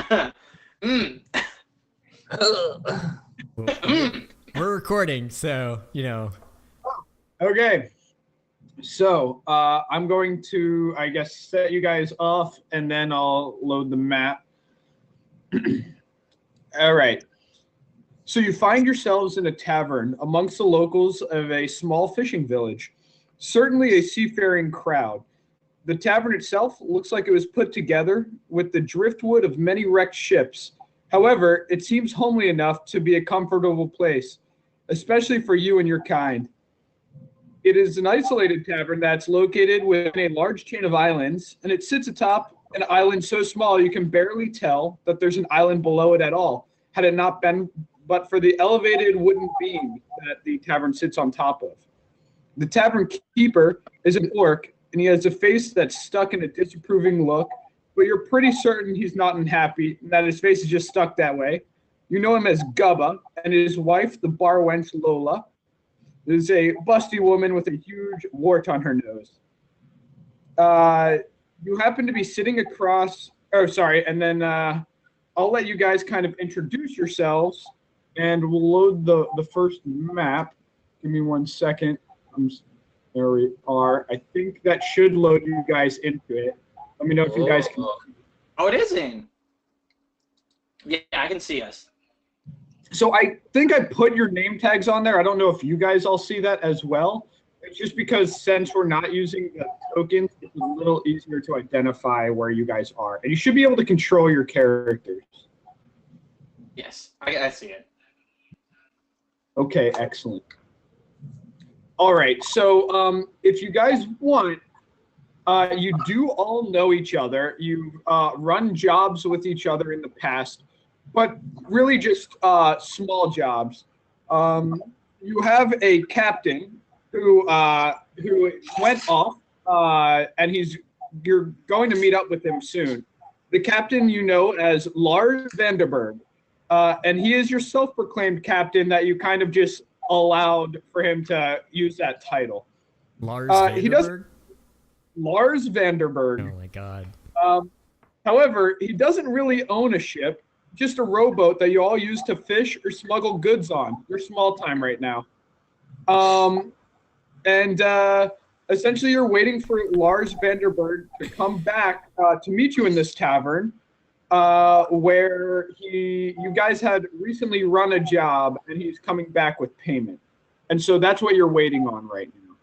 Mm. We're recording, so you know. Okay, so I'm going to, I guess, set you guys off, and then I'll load the map. All right. So you find yourselves in a tavern amongst the locals of a small fishing village, certainly a seafaring crowd. The tavern itself looks like it was put together with the driftwood of many wrecked ships. However, it seems homely enough to be a comfortable place, especially for you and your kind. It is an isolated tavern that's located within a large chain of islands, and it sits atop an island so small you can barely tell that there's an island below it at all, had it not been but for the elevated wooden beam that the tavern sits on top of. The tavern keeper is an orc, and he has a face that's stuck in a disapproving look, but you're pretty certain he's not unhappy, and that his face is just stuck that way. You know him as Gubba, and his wife, the bar wench Lola, is a busty woman with a huge wart on her nose. You happen to be sitting across, and then I'll let you guys kind of introduce yourselves, and we'll load the first map. Give me 1 second. There we are. I think that should load you guys into it. Let me know if you guys can. Oh, it is in. Yeah, I can see us. So I think I put your name tags on there. I don't know if you guys all see that as well. It's just because since we're not using the tokens, it's a little easier to identify where you guys are. And you should be able to control your characters. Yes, I see it. Okay, excellent. All right, so if you guys want, you do all know each other. You've run jobs with each other in the past, but really just small jobs. You have a captain who went off, and you're going to meet up with him soon. The captain you know as Lars Vanderberg, and he is your self-proclaimed captain that you kind of just allowed for him to use that title. Lars Vanderberg? Lars Vanderberg. Oh my god. However, he doesn't really own a ship, just a rowboat that you all use to fish or smuggle goods on. You're small time right now. Essentially you're waiting for Lars Vanderberg to come back to meet you in this tavern, where you guys had recently run a job, and he's coming back with payment. And so that's what you're waiting on right now.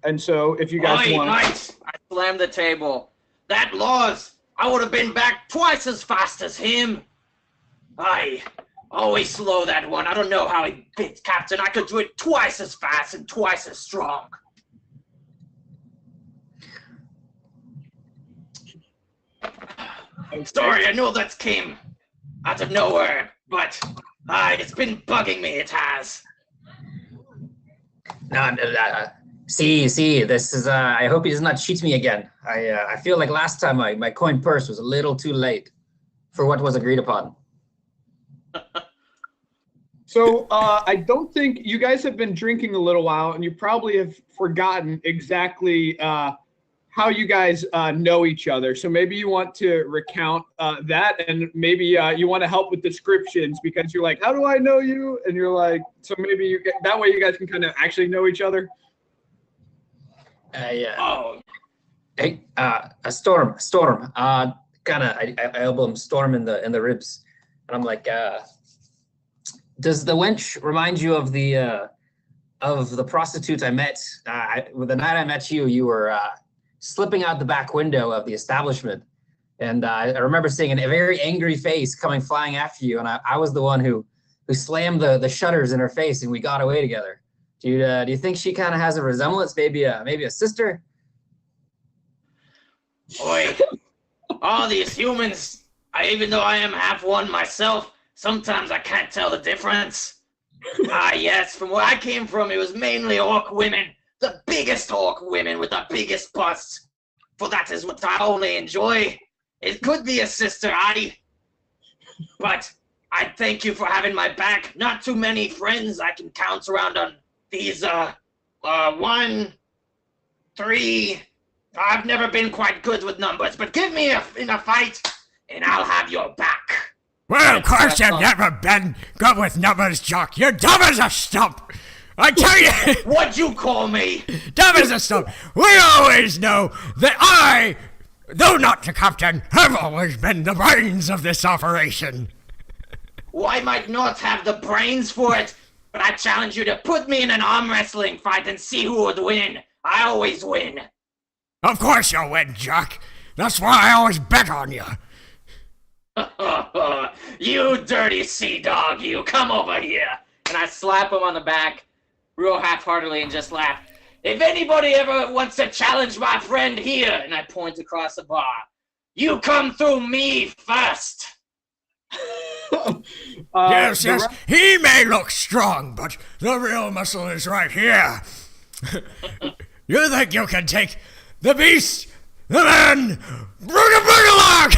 And so if you guys want... Nice! I slammed the table. That Lars! I would have been back twice as fast as him. I always slow, that one. I don't know how he fits, Captain. I could do it twice as fast and twice as strong. I'm sorry, I know that came out of nowhere, but it's been bugging me, it has. No, see, this is, I hope he does not cheat me again. I feel like last time my coin purse was a little too late for what was agreed upon. So I don't think you guys have been drinking a little while, and you probably have forgotten exactly how you guys know each other. So maybe you want to recount that, and maybe you want to help with descriptions, because you're like, how do I know you? And you're like, so maybe that way you guys can kind of actually know each other. Yeah. Oh. Hey, a storm. I elbow him Storm in the ribs, and I'm like, does the wench remind you of the prostitute I met? The night I met you, you were slipping out the back window of the establishment, and I remember seeing a very angry face coming flying after you, and I was the one who slammed the shutters in her face, and we got away together. Do you think she kind of has a resemblance? Maybe a sister? Boy, all these humans, even though I am half one myself, sometimes I can't tell the difference. Yes, from where I came from, it was mainly orc women. The biggest orc women with the biggest busts. For that is what I only enjoy. It could be a sister, but I thank you for having my back. Not too many friends I can count around on these, 1, 3. I've never been quite good with numbers, but give me in a fight, and I'll have your back. Well, of course you've never been good with numbers, Jock. You're dumb as a stump. I tell you, What'd you call me? dumb as a stump. We always know that I, though not the captain, have always been the brains of this operation. Well, I might not have the brains for it, but I challenge you to put me in an arm wrestling fight and see who would win. I always win. Of course you'll win, Jock. That's why I always bet on you. You dirty sea dog, you. Come over here. And I slap him on the back real half-heartedly and just laugh. If anybody ever wants to challenge my friend here, and I point across the bar, you come through me first. Yes, he may look strong, but the real muscle is right here. You think you can take the beast, the man, bring along!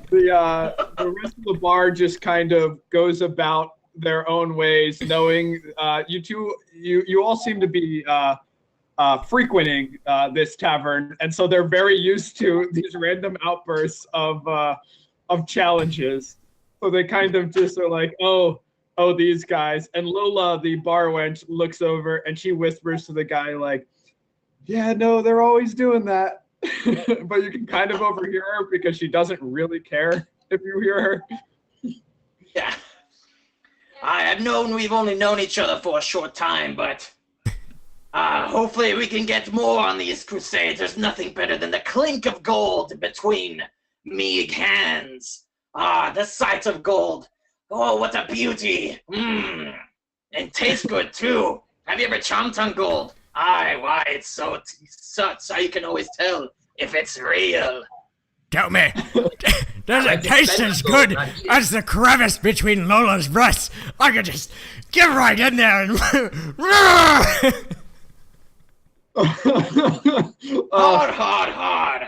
The rest of the bar just kind of goes about their own ways, knowing you all seem to be frequenting this tavern, and so they're very used to these random outbursts of challenges. So they kind of just are like, oh, these guys. And Lola, the bar wench, looks over and she whispers to the guy like, yeah, no, they're always doing that. But you can kind of overhear her because she doesn't really care if you hear her. Yeah. We've only known each other for a short time, but hopefully we can get more on these crusades. There's nothing better than the clink of gold between meag hands. The sight of gold. Oh, what a beauty. And tastes good too. Have you ever chomped on gold? Aye, why, it's so you can always tell if it's real. Tell me, does it taste as good as the crevice between Lola's breasts? I could just get right in there and... Hard.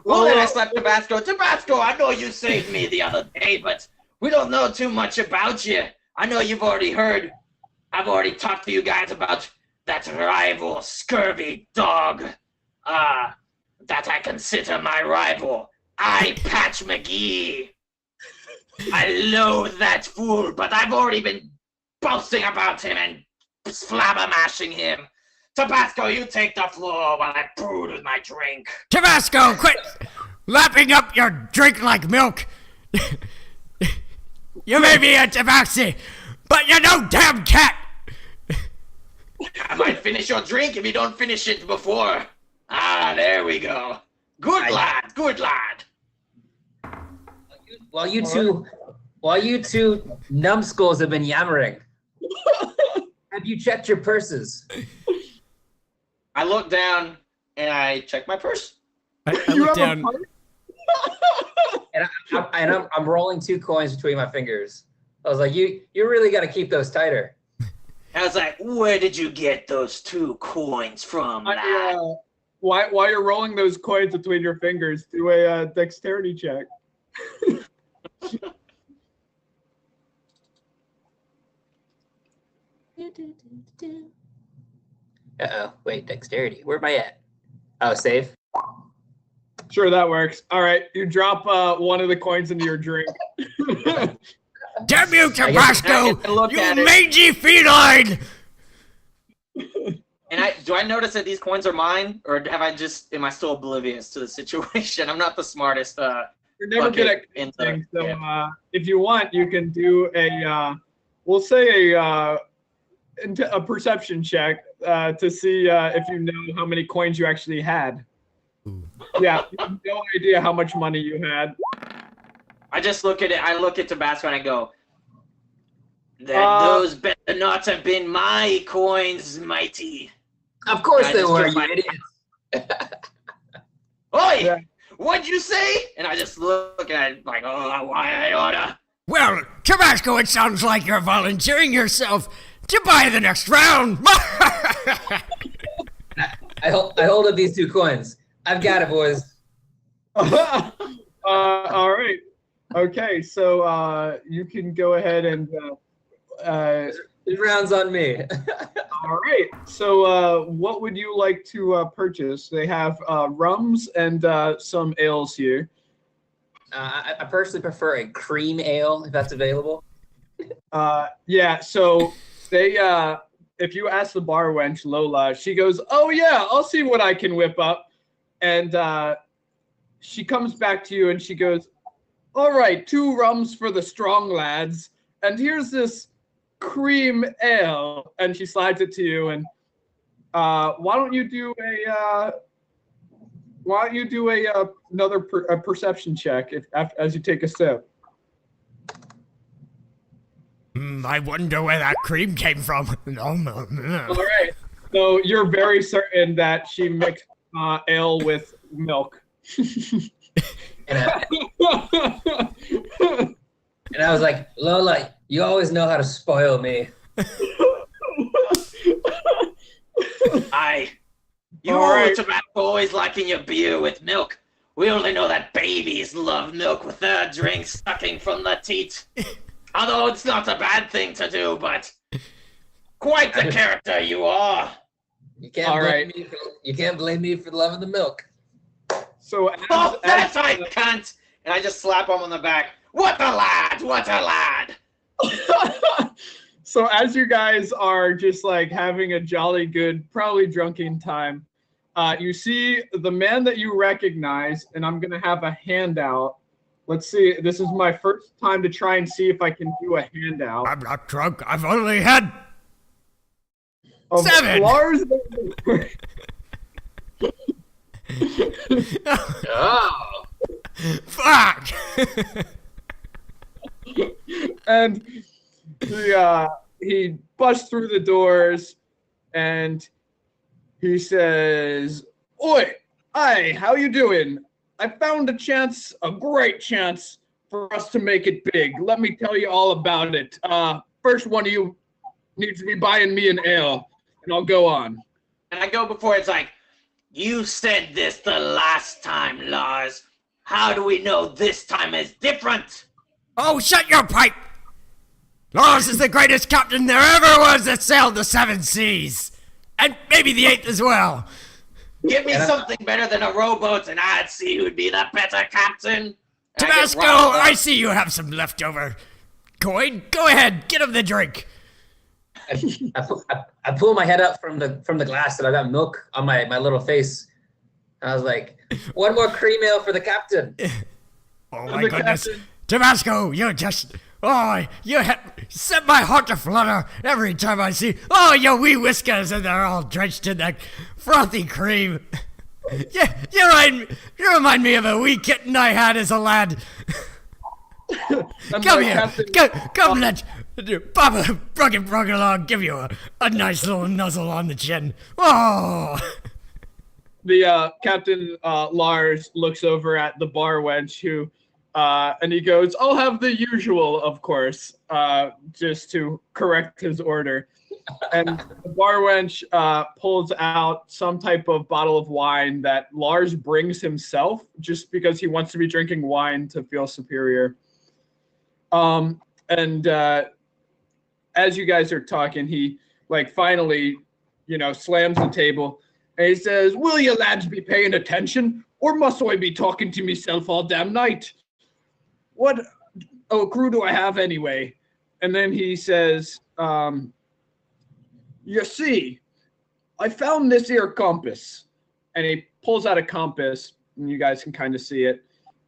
Well, then I slapped Tabasco. Tabasco, I know you saved me the other day, but we don't know too much about you. I know you've already heard. I've already talked to you guys about that rival scurvy dog. That I consider my rival. Eye Patch McGee. I loathe that fool, but I've already been boasting about him and flabbermashing him. Tabasco, you take the floor while I brood with my drink. Tabasco, quit lapping up your drink like milk. You may be a tabaxi, but you're no damn cat. I might finish your drink if you don't finish it before. There we go. Good lad. While you two numbskulls have been yammering, have you checked your purses? I look down and I check my purse. I look down. And I'm rolling 2 coins between my fingers. I was like, you really got to keep those tighter. I was like, where did you get those 2 coins from, lad? While you're rolling those coins between your fingers, do a dexterity check. Uh-oh, wait, dexterity. Where am I at? Oh, save. Sure, that works. All right, you drop one of the coins into your drink. Damn you, Tabasco! You at mangy feline! And do I notice that these coins are mine, or am I still oblivious to the situation? I'm not the smartest. You're never good at things, so if you want, you can do we'll say a perception check to see if you know how many coins you actually had. Yeah, you have no idea how much money you had. I just look at it. I look at Tabasco and I go, those better not have been my coins, mighty. Of course they were, you idiots. Oi! Yeah. What'd you say? And I just look at it like, oh, why I oughta. Well, Tabasco, it sounds like you're volunteering yourself to buy the next round. I hold up these 2 coins. I've got it, boys. All right. Okay, so you can go ahead and 2 rounds on me. all right. So what would you like to purchase? They have rums and some ales here. I personally prefer a cream ale if that's available. Yeah, so they if you ask the bar wench Lola, she goes, "Oh yeah, I'll see what I can whip up." And she comes back to you and she goes, "All right, 2 rums for the strong lads, and here's this cream ale." And she slides it to you. And why don't you do another perception check as you take a sip? I wonder where that cream came from. All right. So you're very certain that she mixed ale with milk. And I was like, Lola, you always know how to spoil me. You tobacco always liking your beer with milk. We only know that babies love milk with their drinks sucking from the teat. Although it's not a bad thing to do, but quite the character you are. You can't blame me for loving the milk. So I can't. And I just slap him on the back. What a lad! What a lad! So as you guys are just like having a jolly good, probably drunken time, you see the man that you recognize, and I'm gonna have a handout. Let's see. This is my first time to try and see if I can do a handout. I'm not drunk. I've only had Of 7. Lars. Oh. Fuck. And he busts through the doors and he says, "Oi, hi, how you doing? I found a great chance for us to make it big. Let me tell you all about it. First one of you needs to be buying me an ale, and I'll go on." And I go before it's like, you said this the last time, Lars. How do we know this time is different? Oh, shut your pipe. Lars is the greatest captain there ever was that sailed the 7 seas. And maybe the 8th as well. Give me something better than a rowboat and I'd see who'd be the better captain. Tabasco, I see you have some leftover coin. Go ahead, get him the drink. I pull my head up from the glass and I got milk on my little face. I was like, "One more cream ale for the captain." Oh my goodness. Tabasco, you set my heart to flutter every time I see, your wee whiskers, and they're all drenched in that frothy cream. Yeah, you remind me of a wee kitten I had as a lad. Come here, come let Papa Bruggen along give you a nice little nuzzle on the chin. Oh. The Captain Lars looks over at the bar wench who, and he goes, "I'll have the usual, of course," just to correct his order. And the bar wench pulls out some type of bottle of wine that Lars brings himself just because he wants to be drinking wine to feel superior. And as you guys are talking, he finally, slams the table and he says, "Will you lads be paying attention, or must I be talking to myself all damn night? What crew do I have anyway?" And then he says, "You see, I found this here compass." And he pulls out a compass, and you guys can kind of see it.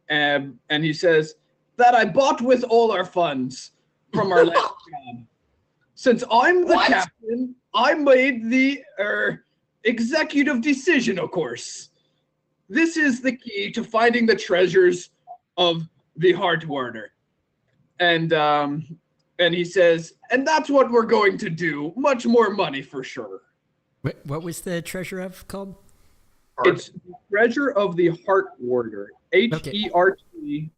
And he says, "That I bought with all our funds from our last job. Since I'm the captain, I made the executive decision, of course. This is the key to finding the treasures of the Heartwarder." And he says, "And that's what we're going to do. Much more money for sure." What was the treasure of called? It's the treasure of the Heartwarder. Heartwarder.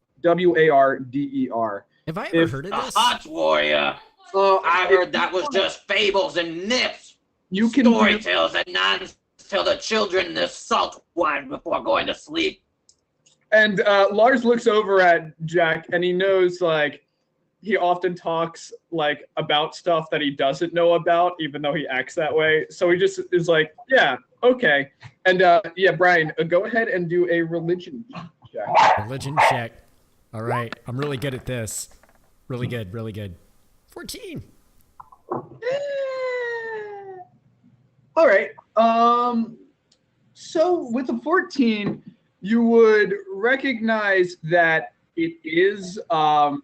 Have I ever heard of The this? Hot Warrior. I heard that was just fables and myths. You can Story tales and nuns tell the children the salt wine before going to sleep. And Lars looks over at Jack, and he knows he often talks about stuff that he doesn't know about, even though he acts that way. So he just is like, "Yeah, okay." And Brian, go ahead and do a religion check. Religion check. All right, I'm really good at this. Really good, really good. 14. All right. So with a 14, you would recognize that it is of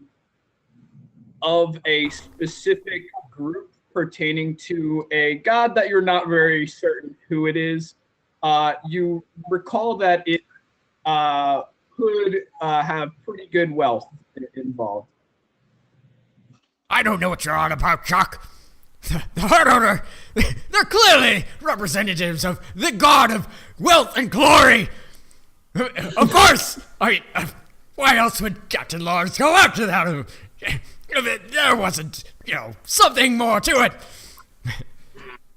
a specific group pertaining to a god that you're not very certain who it is. You recall that it could have pretty good wealth involved. I don't know what you're on about, Chuck. The Heart Order, they're clearly representatives of the god of wealth and glory. Of course, why else would Captain Lars go after that? If there wasn't, something more to it.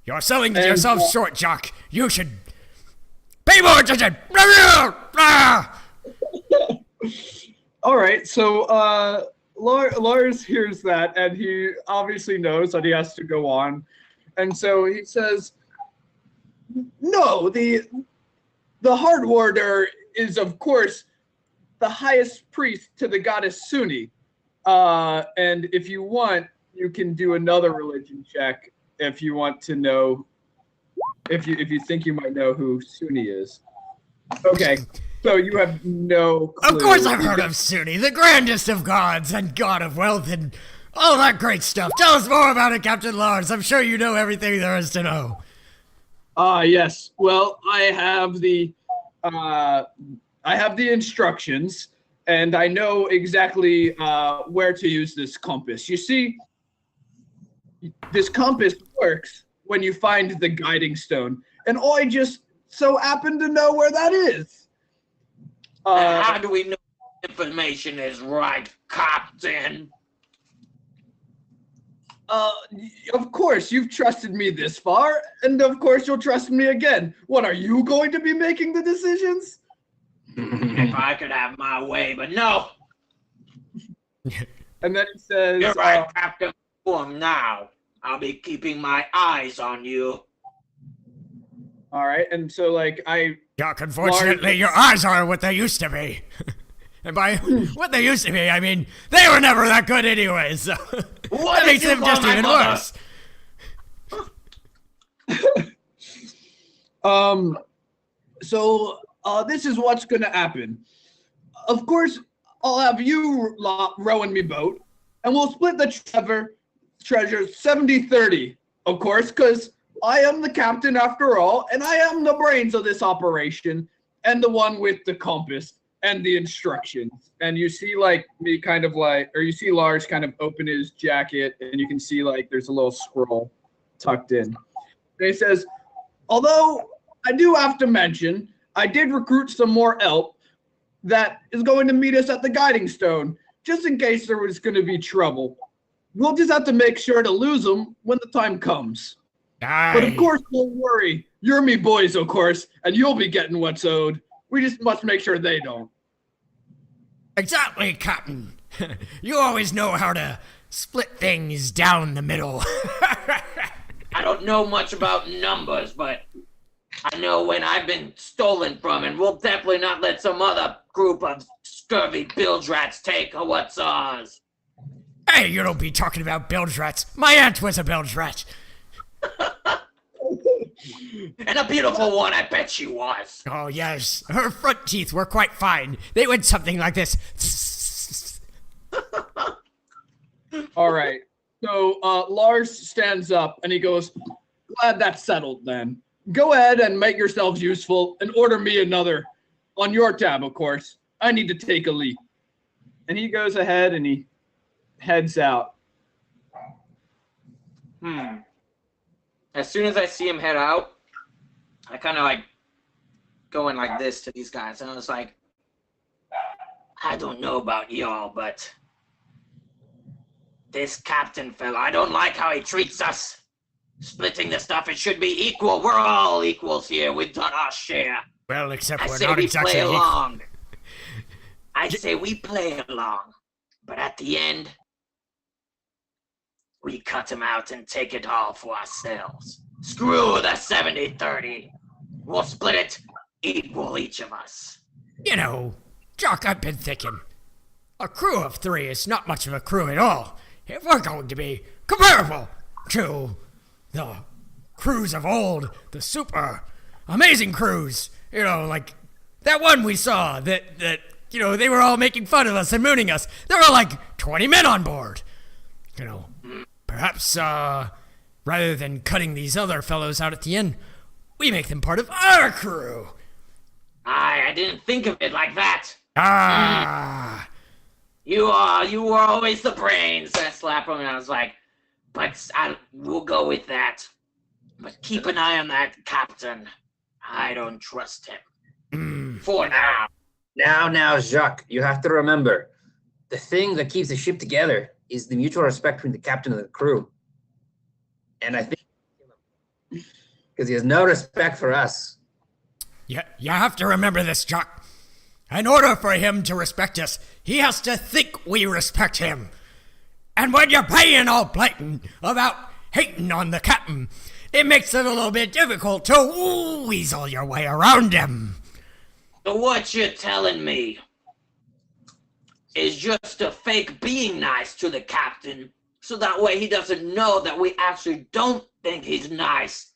You're selling yourself short, Jock. You should pay more attention. All right, so Lars hears that, and he obviously knows that he has to go on, and so he says, "No, the Heart Order is, of course, the highest priest to the goddess Suni. And if you want, you can do another religion check if you want to know, if you think you might know who Suni is." Okay, so you have no clue. Of course I've heard of Suni, the grandest of gods and god of wealth and all that great stuff. Tell us more about it, Captain Lars. I'm sure you know everything there is to know. Yes. Well, I have the instructions, and I know exactly where to use this compass. You see, this compass works when you find the guiding stone, and I just so happen to know where that is. How do we know information is right, Captain? Of course, you've trusted me this far, and of course you'll trust me again. What, are you going to be making the decisions? If I could have my way, but no. And then he says, "You're right, Captain. From now, I'll be keeping my eyes on you." all right, and so Jock, unfortunately, your eyes are what they used to be. And by what they used to be, I mean, they were never that good anyway, so that makes them just even worse. So this is what's going to happen. Of course, I'll have you rowing me boat, and we'll split the treasure 70-30, of course, because I am the captain after all, and I am the brains of this operation, and the one with the compass and the instructions. And you see you see Lars kind of open his jacket, and you can see there's a little scroll tucked in. And he says, "Although I do have to mention, I did recruit some more help that is going to meet us at the guiding stone, just in case there was going to be trouble. We'll just have to make sure to lose them when the time comes. Aye. But of course, don't worry. You're me boys, of course, and you'll be getting what's owed. We just must make sure they don't." Exactly, Captain. You always know how to split things down the middle. I don't know much about numbers, but I know when I've been stolen from, and we'll definitely not let some other group of scurvy bilge rats take what's ours. Hey, you don't be talking about bilge rats. My aunt was a bilge rat. And a beautiful one, I bet she was. Oh, yes. Her front teeth were quite fine. They went something like this. All right. So Lars stands up, and he goes, "Glad that's settled then. Go ahead and make yourselves useful and order me another. On your tab, of course. I need to take a leak." And he goes ahead and he heads out. As soon as I see him head out, I kind of going like this to these guys. And I was like, "I don't know about y'all, but this captain fella, I don't like how he treats us. Splitting the stuff, it should be equal. We're all equals here. We've done our share. Well, except I we're say not we exactly play equal. along. I say we play along. But at the end, we cut him out and take it all for ourselves. Screw the 70-30. We'll split it equal, each of us." You know, Jock, I've been thinking. a crew of 3 is not much of a crew at all. If we're going to be comparable to the crews of old, the super amazing crews, like that one we saw that they were all making fun of us and mooning us. There were like 20 men on board. Perhaps rather than cutting these other fellows out at the end, we make them part of our crew. I didn't think of it like that. Ah. You were always the brains. I slap him and I was like, we'll go with that. But keep an eye on that captain. I don't trust him. For now. Now, Jacques, you have to remember, the thing that keeps the ship together is the mutual respect between the captain and the crew. And I think because he has no respect for us. Yeah, you have to remember this, Jacques. In order for him to respect us, he has to think we respect him. And when you're being all blatant about hating on the captain, it makes it a little bit difficult to weasel your way around him. So what you're telling me is just a fake being nice to the captain, so that way he doesn't know that we actually don't think he's nice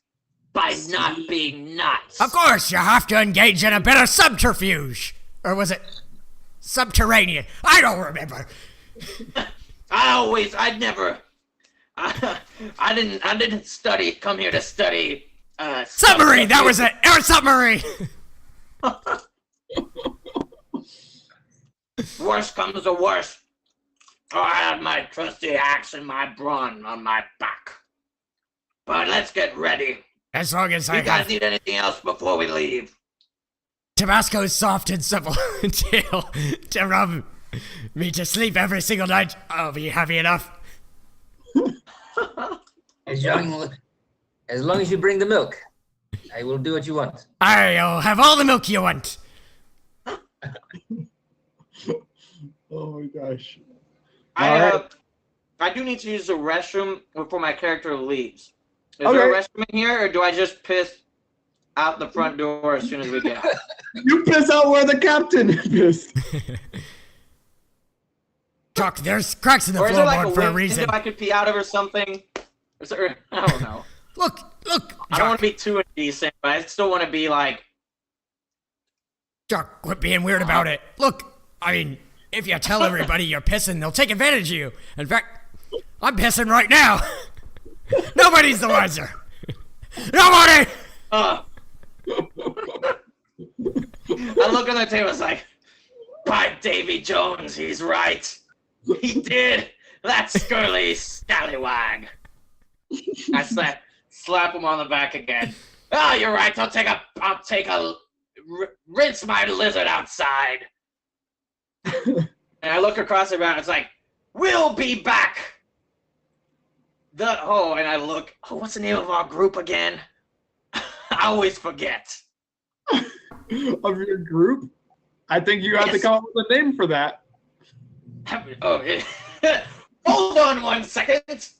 by not being nice. Of course, you have to engage in a bit of subterfuge. Or was it subterranean? I don't remember. I didn't come here to study submarine. That was it. Air submarine. Worst comes to worst, I had my trusty axe and my brawn on my back. But let's get ready. As long as I You guys need anything else before we leave? Tabasco's soft and supple to rub me to sleep every single night, I'll be happy enough. As long as you bring the milk, I will do what you want. I'll have all the milk you want. Oh my gosh. I do need to use the restroom before my character leaves. Is there a restroom in here, or do I just piss out the front door as soon as we get out? You piss out where the captain pissed. Chuck, there's cracks in the Or is there like floorboard for a reason. I could pee out of or something? Is there, I don't know. Look, I don't want to be too indecent, but I still want to be like... Chuck, quit being weird about it. Look, I mean, if you tell everybody you're pissing, they'll take advantage of you. In fact, I'm pissing right now. Nobody's the wiser. Nobody! I look on the table, it's like, by Davy Jones, he's right. He did. That scurly scallywag. I slap him on the back again. Oh, you're right. I'll rinse my lizard outside. And I look across the room. It's like, we'll be back. And I look. Oh, what's the name of our group again? I always forget. Of your group? I think you have to come up with a name for that. Hold on 1 second.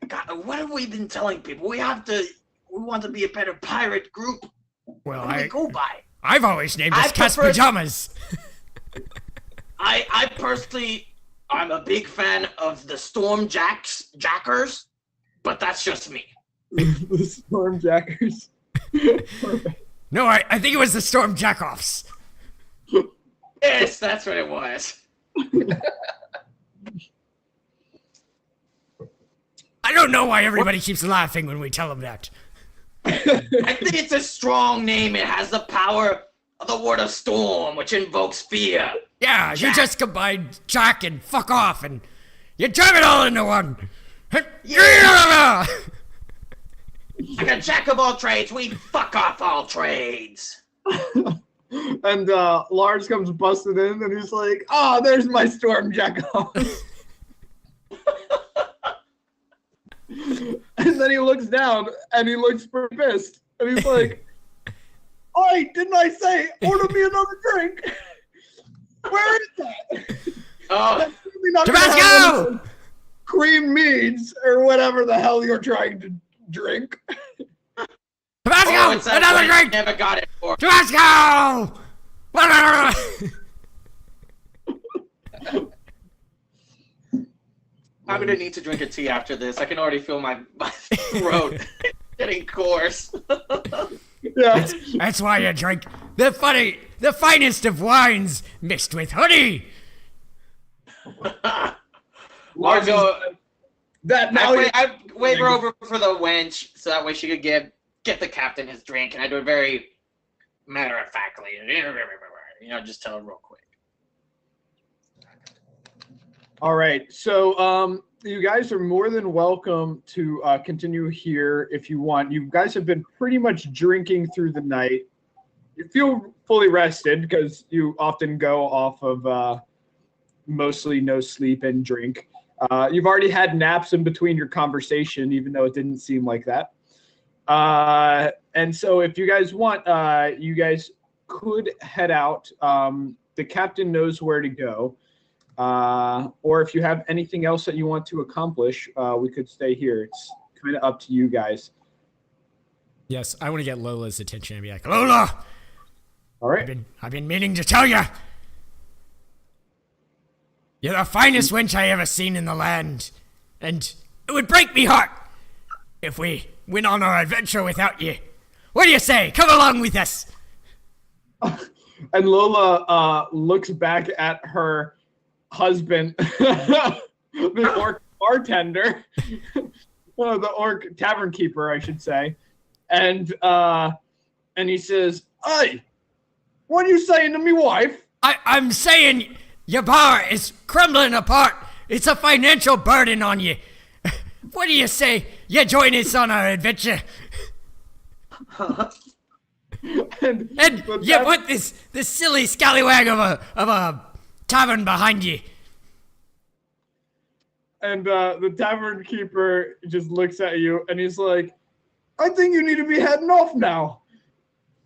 God, what have we been telling people? We want to be a better pirate group. Well, what do we go by? I've always named us Cat's Pajamas. I personally, I'm a big fan of the STURM Jackers, but that's just me. The STURM Jackers. No, I think it was the STURM JAQ OFFS. Yes, that's what it was. I don't know why everybody keeps laughing when we tell them that. I think it's a strong name. It has the power of the word of storm, which invokes fear. Yeah, you just combine Jack and fuck off, and you jam it all into one. Yeah. Like a jack of all trades, we fuck off all trades. And Lars comes busting in, and he's like, "Oh, there's my STURM JAQ OFFS." And then he looks down, and he looks pissed, and he's like, "Oi, didn't I say order me another drink? Where is that?" Tabasco! Cream meads or whatever the hell you're trying to drink. Tabasco! Another drink! Never got it for. Tabasco! I'm gonna need to drink a tea after this. I can already feel my throat getting coarse. Yeah. That's why you drink the finest of wines mixed with honey. Margo, That now I wave her over for the wench so that way she could get the captain his drink, and I do it very matter of factly. Just tell her real quick. All right. So you guys are more than welcome to continue here if you want. You guys have been pretty much drinking through the night. You feel fully rested because you often go off of mostly no sleep and drink. You've already had naps in between your conversation, even though it didn't seem like that. And so if you guys want, you guys could head out. The captain knows where to go. Or if you have anything else that you want to accomplish, we could stay here. It's kind of up to you guys. Yes, I want to get Lola's attention and be like, Lola! All right. I've been meaning to tell you. You're the finest wench I ever seen in the land. And it would break me heart if we went on our adventure without you. What do you say? Come along with us. And Lola looks back at her husband, the orc bartender, the orc tavern keeper, I should say, and he says, "Hey, what are you saying to me, wife?" I'm saying your bar is crumbling apart. It's a financial burden on you. What do you say you join us on our adventure? and you put this silly scallywag of a tavern behind you. And the tavern keeper just looks at you and he's like, "I think you need to be heading off now.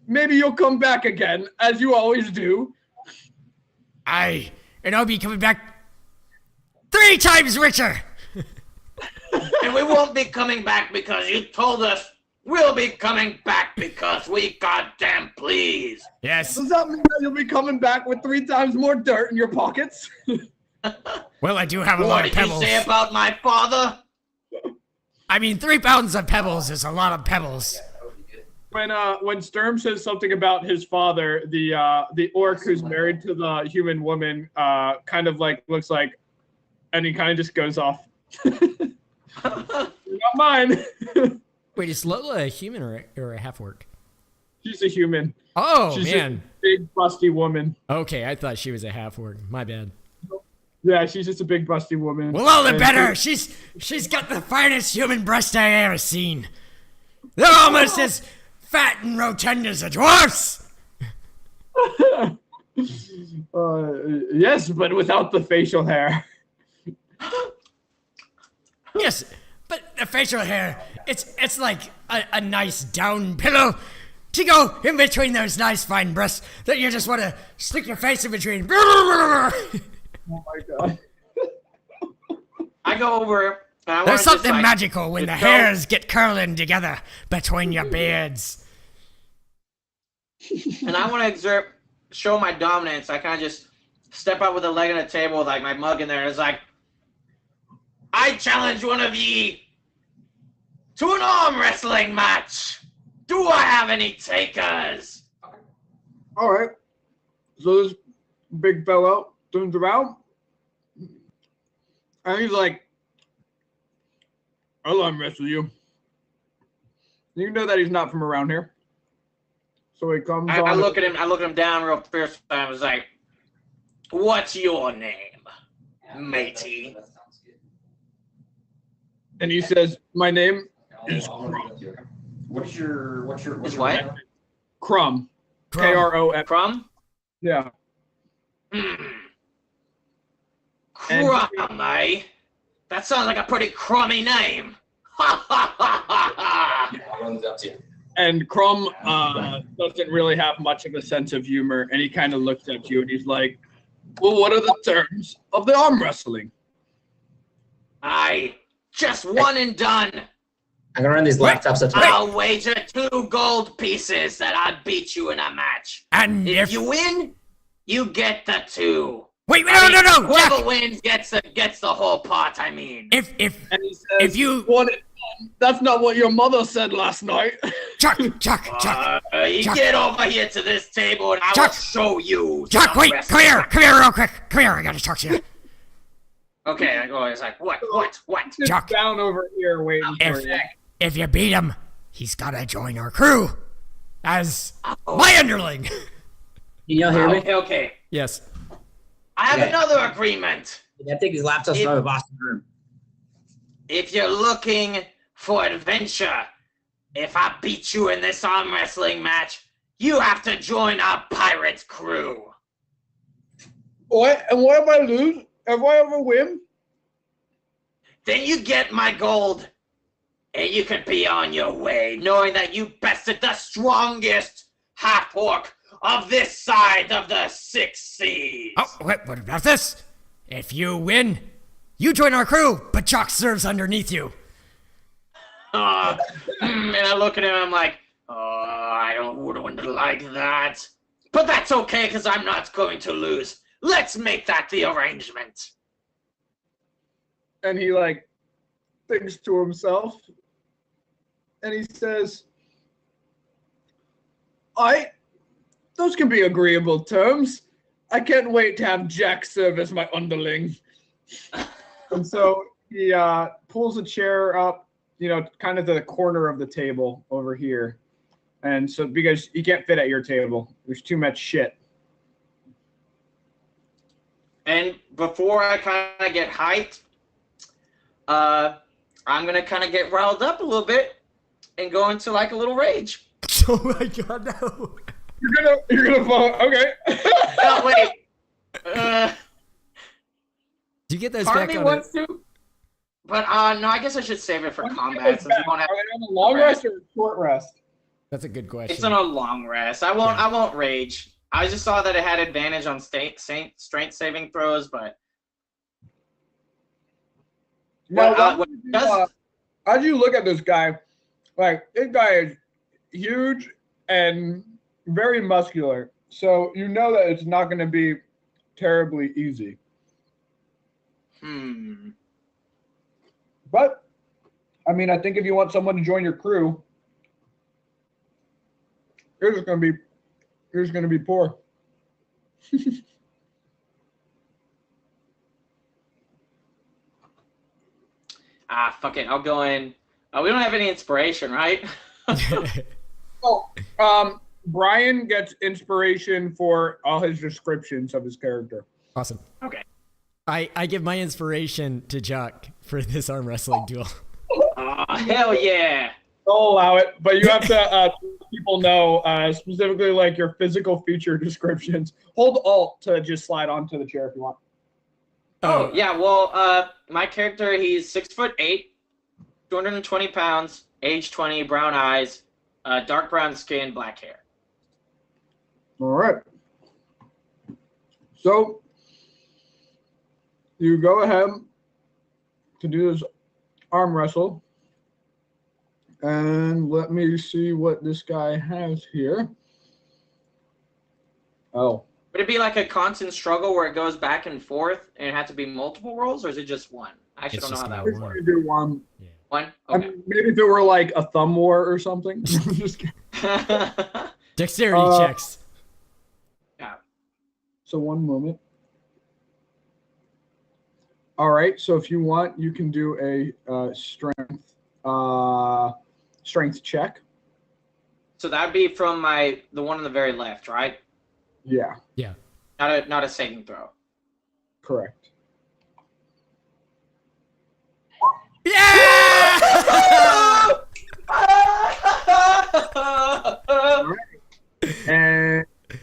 Maybe you'll come back again, as you always do." And I'll be coming back 3 times richer. And we won't be coming back because you told us. We'll be coming back because we goddamn please. Yes. Does that mean that you'll be coming back with 3 times more dirt in your pockets? Well, I do have a lot What of did you pebbles. say about my father? I mean, 3 pounds of pebbles is a lot of pebbles. When Sturm says something about his father, the orc who's married to the human woman kind of like looks like, and he kind of just goes off. Not mine. Wait, is Lola a human or a half-orc? She's a human. Oh, She's man. a big busty woman. Okay, I thought she was a half-orc. My bad. Yeah, she's just a big busty woman. Well, all the And better. She's got the finest human breast I ever seen. They're almost as fat and rotund as a dwarf's. Yes, but without the facial hair. Yes, but the facial hair, it's like a nice down pillow to go in between those nice fine breasts that you just want to stick your face in between. Oh my god. I go over. And I There's wanna something just, magical when the just go- hairs get curling together between your beards. And I want to show my dominance. I kind of just step out with a leg on the table with like my mug in there. And it's like, I challenge one of ye to an arm wrestling match. Do I have any takers? All right. So this big fellow turns around, and he's like, "I'll arm wrestle you." You know that he's not from around here. So he comes I on. look at him. I look at him down real fierce. I was like, "What's your name, matey?" And he says, "My name is What's your Is what? Crumb. K-R-O-M. Crumb? Yeah. Crumb, eh? That sounds like a pretty crummy name. Ha ha ha ha ha! And Crumb doesn't really have much of a sense of humor, and he kind of looks at you and he's like, "Well, what are the terms of the arm wrestling?" Aye, just one and done. I'm gonna run these laptops up to I'll wager 2 gold pieces that I'd beat you in a match. And If you win, you get the 2. Wait, no, I mean, no, whoever Jack! wins gets the whole pot. I mean, If And he says, if you that's not what your mother said last night. Chuck, you Chuck, get over here to this table and I will Chuck. show you. Chuck, some wait, wrestling. come here, real quick, come here, I gotta talk to you. Okay, I go. It's like what? Sit Chuck. down over here waiting for you. If you beat him, he's gotta join our crew as my underling. Can you hear me? Okay. Yes. I have Okay. another agreement. I think his laptop's from the Boston room. If you're looking for adventure, if I beat you in this arm wrestling match, you have to join our pirate crew. What? And what if I lose? If I ever win? Then you get my gold, and you can be on your way, knowing that you bested the strongest half-orc of this side of the 6 seas. Oh, wait, what about this? If you win, you join our crew, but Chuck serves underneath you. And I look at him and I'm like, I wouldn't like that. But that's okay, because I'm not going to lose. Let's make that the arrangement. And he like thinks to himself, and he says, those can be agreeable terms. I can't wait to have Jack serve as my underling. And so he pulls a chair up, kind of to the corner of the table over here. And so because he can't fit at your table, there's too much shit. And before I kind of get hyped, I'm going to kind of get riled up a little bit and go into like a little rage. Oh my god, no. You're gonna vote, okay. Oh, wait. Do you get those Part back of me on wants to, but no, I guess I should save it for combat since we won't have. Are they on a long rest or a short rest? That's a good question. It's on a long rest. I won't rage. I just saw that it had advantage on strength saving throws, but Now, does- as you look at this guy, like this guy is huge and very muscular, so you know that it's not going to be terribly easy. But I mean, I think if you want someone to join your crew, you're just going to be poor. Fuck it. I'll go in. We don't have any inspiration, right? Brian gets inspiration for all his descriptions of his character. Awesome. Okay. I give my inspiration to Chuck for this arm wrestling duel. Hell yeah. I'll allow it, but you have to let people know specifically like your physical feature descriptions. Hold Alt to just slide onto the chair if you want. Oh yeah. Well, my character, he's 6'8", 220 pounds, age 20, brown eyes, dark brown skin, black hair. All right. So you go ahead to do this arm wrestle. And let me see what this guy has here. Oh. Would it be like a constant struggle where it goes back and forth and it has to be multiple rolls, or is it just one? I actually don't know how that We're would going work. to do one. Yeah. One? I Okay. mean, maybe if it were like a thumb war or something. Just kidding. Dexterity checks. Yeah. So one moment. All right. So if you want, you can do a strength check. So that'd be from the one on the very left, right? Yeah. Yeah. Not a saving throw. Correct. Yeah! And let's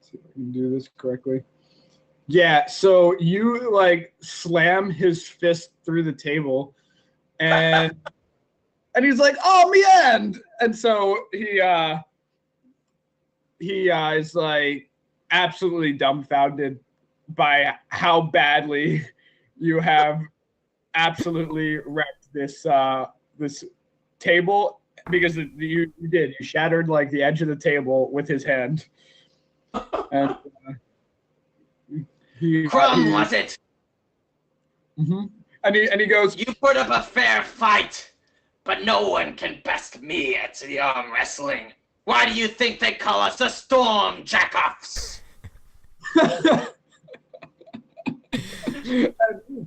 see if I can do this correctly. Yeah, so you like slam his fist through the table, and he's like, "Oh, me end!" And so he is like absolutely dumbfounded by how badly you have absolutely wrecked this this table, because you shattered like the edge of the table with his hand. And Crumb, was it? Mm-hmm. And he goes, You put up a fair fight, but no one can best me at the arm wrestling. Why do you think they call us the STURM JAQ OFFS?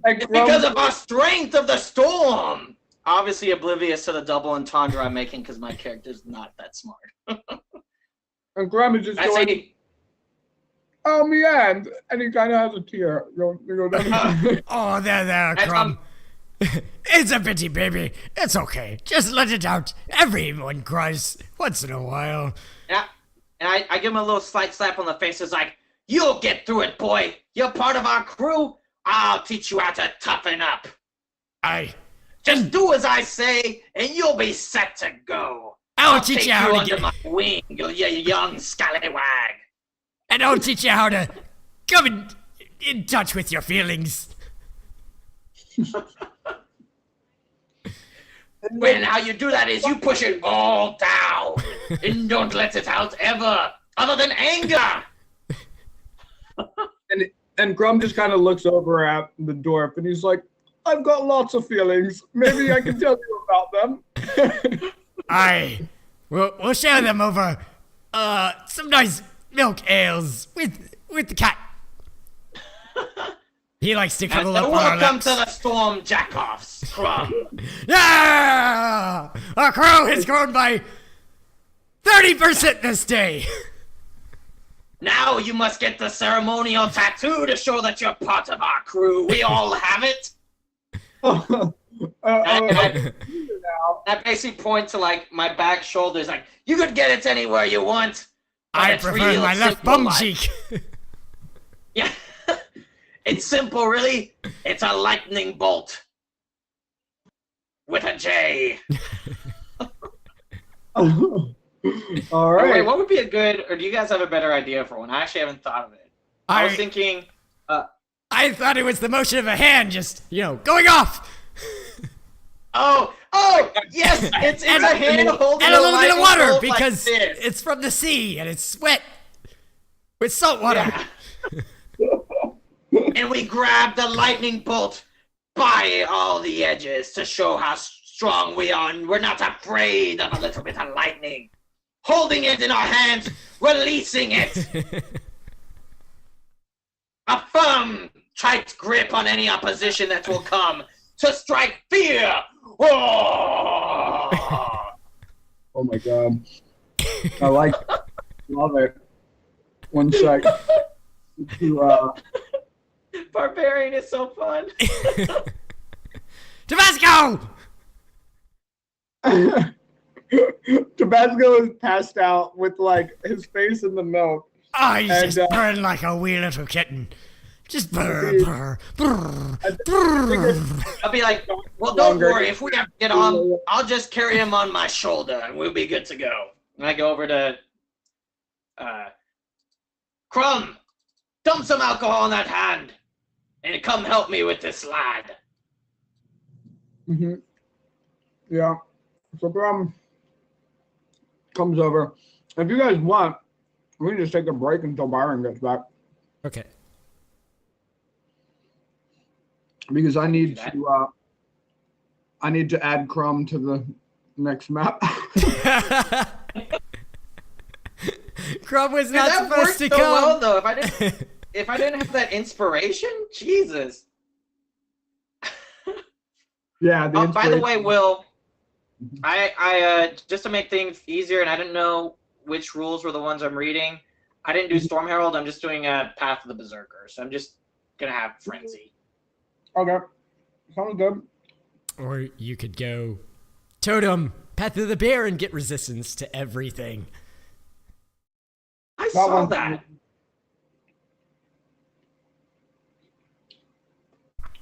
and Because of our strength of the storm. Obviously oblivious to the double entendre I'm making because my character's not that smart. And Grum is just I going, say, oh, man. And he kind of has a tear. You go down. Oh, there, Crumb. It's a pity, baby. It's okay. Just let it out. Everyone cries once in a while. yeah, and I give him a little slight slap on the face. It's like, you'll get through it, boy. You're part of our crew. I'll teach you how to toughen up. Just do as I say, and you'll be set to go. I'll teach you how to under my wing, you young scallywag. And I'll teach you how to come in touch with your feelings. Well, how you do that is you push it all down and don't let it out ever, other than anger. And Grum just kind of looks over at the dwarf and he's like, I've got lots of feelings. Maybe I can tell you about them. We'll share them over some nice milk ales with the cat. He likes to cuddle up on our Welcome laps. to the STURM JAQ OFFS, Crumb. Yeah! Our crow has grown by 30% this day. Now you must get the ceremonial tattoo to show that you're part of our crew. We all have it. That basically points to like my back shoulders. Like, you could get it anywhere you want. I prefer my left bum cheek. Yeah. It's simple, really. It's a lightning bolt. With a J. All Oh, right. wait, what would be a good, or do you guys have a better idea for one? I actually haven't thought of it. I was thinking... I thought it was the motion of a hand just, going off. Oh, yes, it's a hand holding and a little bit of water bolt because like this. it's from the sea and it's wet with salt water. Yeah. And we grab the lightning bolt by all the edges to show how strong we are, and we're not afraid of a little bit of lightning. Holding it in our hands, releasing it. A firm, tight grip on any opposition that will come to strike fear. Oh, Oh my god. I like it. Love it. One sec. Barbarian is so fun. Tabasco! Tabasco is passed out with like his face in the milk. Oh, he's And, just purring like a wee little kitten. Just purr. I'll be like, well, don't worry. If we have to get on, I'll just carry him on my shoulder, and we'll be good to go. And I go over to Crumb. Dump some alcohol in that hand, and come help me with this lad. Mm-hmm. Yeah. So Grum comes over. If you guys want, we can just take a break until Byron gets back. Okay. Because I need to add Crumb to the next map. Crumb was not That supposed worked to so come. well, though. If I didn't have that inspiration, Jesus. Yeah. By the way, Will, I just to make things easier, and I didn't know which rules were the ones I'm reading. I didn't do Storm Herald. I'm just doing Path of the Berserker. So I'm just gonna have Frenzy. Okay. Sounds good. Or you could go Totem, Path of the Bear, and get resistance to everything. I saw one- that.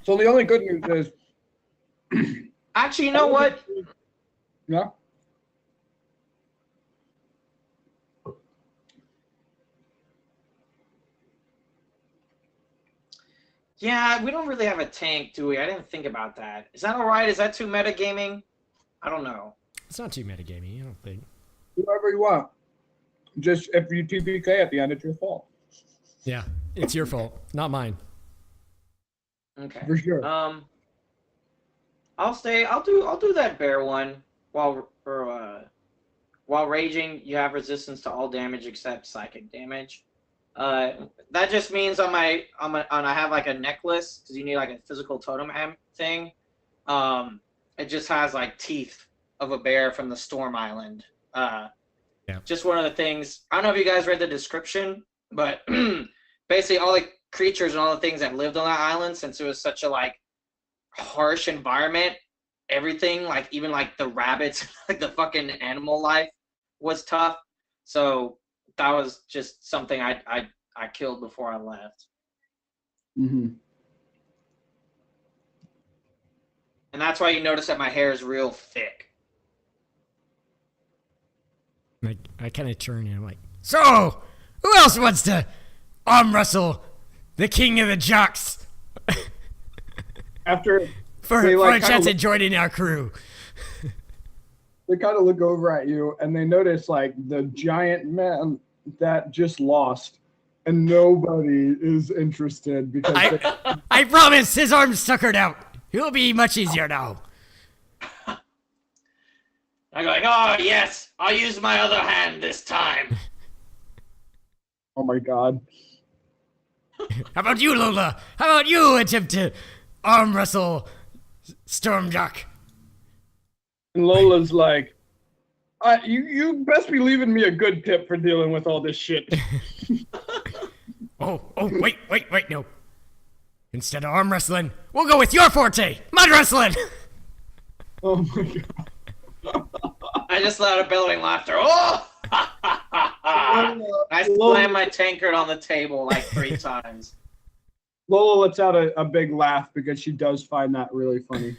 So the only good news is, Actually, you know what? yeah. Yeah, we don't really have a tank, do we? I didn't think about that. Is that all right? Is that too metagaming? I don't know. It's not too metagamey, I don't think. Whatever you want. Just if you TPK at the end, it's your fault. Yeah. It's your fault, not mine. Okay. For sure. I'll do that bear one while raging. You have resistance to all damage except psychic damage. That just means I have like a necklace because you need like a physical totem thing. It just has like teeth of a bear from the Storm Island. Just one of the things. I don't know if you guys read the description, but basically all the creatures and all the things that lived on that island, since it was such a like harsh environment, everything, like even like the rabbits, like the fucking animal life was tough. So that was just something I killed before I left. Mm-hmm. And that's why you notice that my hair is real thick. I kind of turn and I'm like, so, who else wants to arm wrestle the king of the jocks After for they, like, a chance at joining our crew? they kind of look over at you and they notice like the giant man that just lost, and nobody is interested because I promise his arm's suckered out. He'll be much easier now. I go like, oh yes, I'll use my other hand this time. oh my god. How about you, Lola? How about you attempt to arm wrestle STURM JAQ? And Lola's like, you best be leaving me a good tip for dealing with all this shit. Oh, wait, no. Instead of arm wrestling, we'll go with your forte, mud wrestling. Oh my god. I just let out a bellowing laughter. Oh! I slammed my tankard on the table like 3 times. Lola lets out a big laugh because she does find that really funny.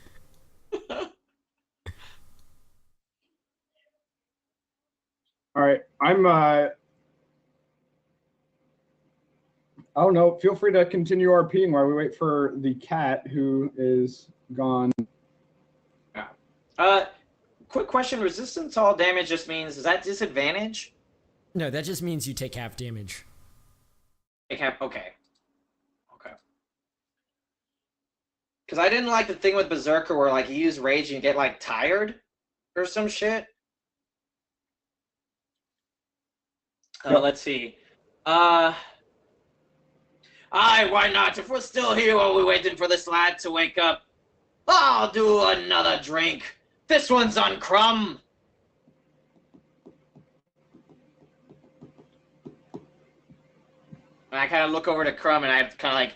All right, I don't know. Feel free to continue RPing while we wait for the cat who is gone. Quick question: resistance to all damage just means, is that disadvantage? No, that just means you take half damage. Okay. Because I didn't like the thing with Berserker where like you use rage and you get like tired or some shit. Yep. Let's see. Why not? If we're still here while we're waiting for this lad to wake up, I'll do another drink. This one's on Crumb. And I kind of look over to Crumb, and I have to kind of like...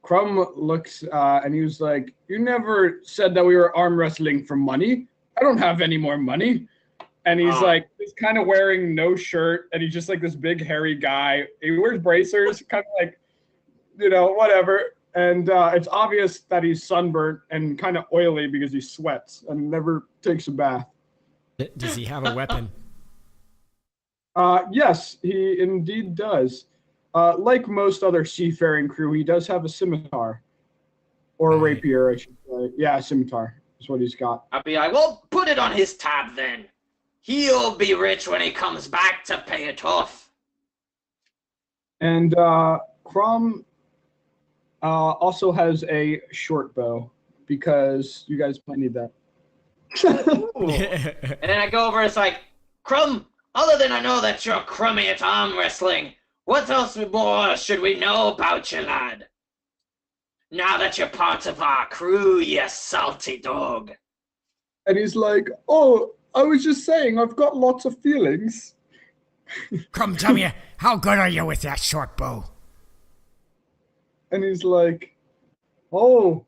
Crumb looks, and he was like, you never said that we were arm wrestling for money. I don't have any more money. And he's like, he's kind of wearing no shirt, and he's just like this big hairy guy. He wears bracers, kind of like, whatever. And it's obvious that he's sunburnt and kind of oily because he sweats and never takes a bath. Does he have a weapon? Yes, he indeed does. Like most other seafaring crew, he does have a scimitar. Or a rapier, I should say. Yeah, a scimitar is what he's got. I'll be like, well, put it on his tab then. He'll be rich when he comes back to pay it off. And Crumb also has a short bow because you guys might need that. And then I go over, it's like, Crumb, other than I know that you're crummy at arm wrestling, what else more should we know about you, lad? Now that you're part of our crew, you salty dog. And he's like, oh, I was just saying, I've got lots of feelings. Crumb, tell me, how good are you with that short bow? And he's like, oh,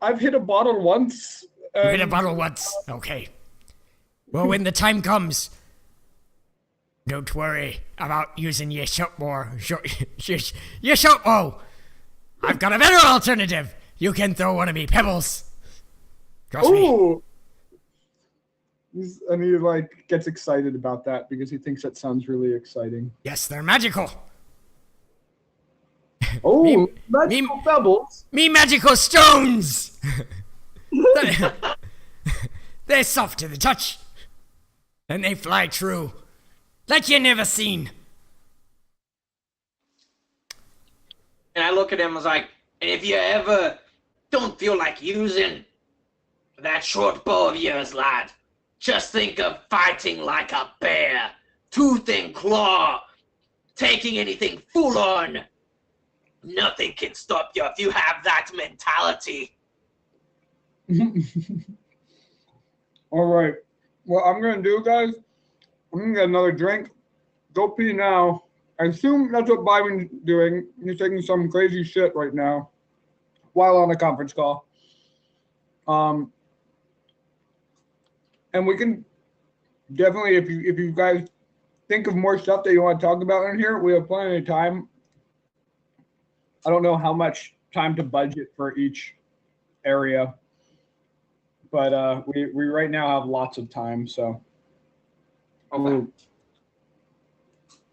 I've hit a bottle once. You hit a bottle once, okay. Well, when the time comes, don't worry about using your short bow. Your short bow. I've got a better alternative. You can throw one of me pebbles. Trust me. And he gets excited about that because he thinks that sounds really exciting. Yes, they're magical. Oh, magical pebbles. Me magical stones. They're soft to the touch. And they fly true. Like you never seen. And I look at him, I was like, and if you ever don't feel like using that short bow of yours, lad, just think of fighting like a bear, tooth and claw, taking anything full on. Nothing can stop you if you have that mentality. All right. What I'm gonna do, guys, I'm gonna get another drink. Go pee now. I assume that's what Byron's doing. He's taking some crazy shit right now while on a conference call. And we can definitely, if you guys think of more stuff that you want to talk about in here, we have plenty of time. I don't know how much time to budget for each area, but we right now have lots of time, so. Okay.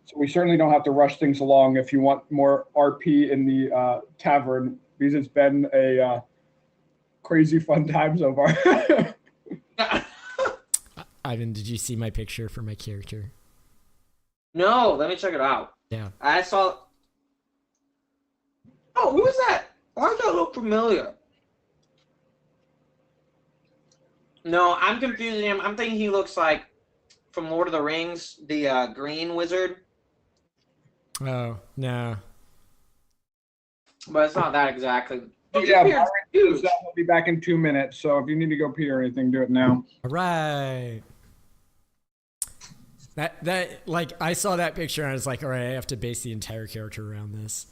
So we certainly don't have to rush things along if you want more RP in the tavern, because it's been a crazy fun time so far. Ivan, did you see my picture for my character? No, let me check it out. Yeah. I saw. Oh, who is that? Why does that look familiar? No, I'm confusing him. I'm thinking he looks like from Lord of the Rings, the green wizard. Oh, no. But it's not that exactly. Oh, yeah, Byron says that will be back in 2 minutes, so if you need to go pee or anything, do it now. All right. That like I saw that picture and I was like, all right, I have to base the entire character around this.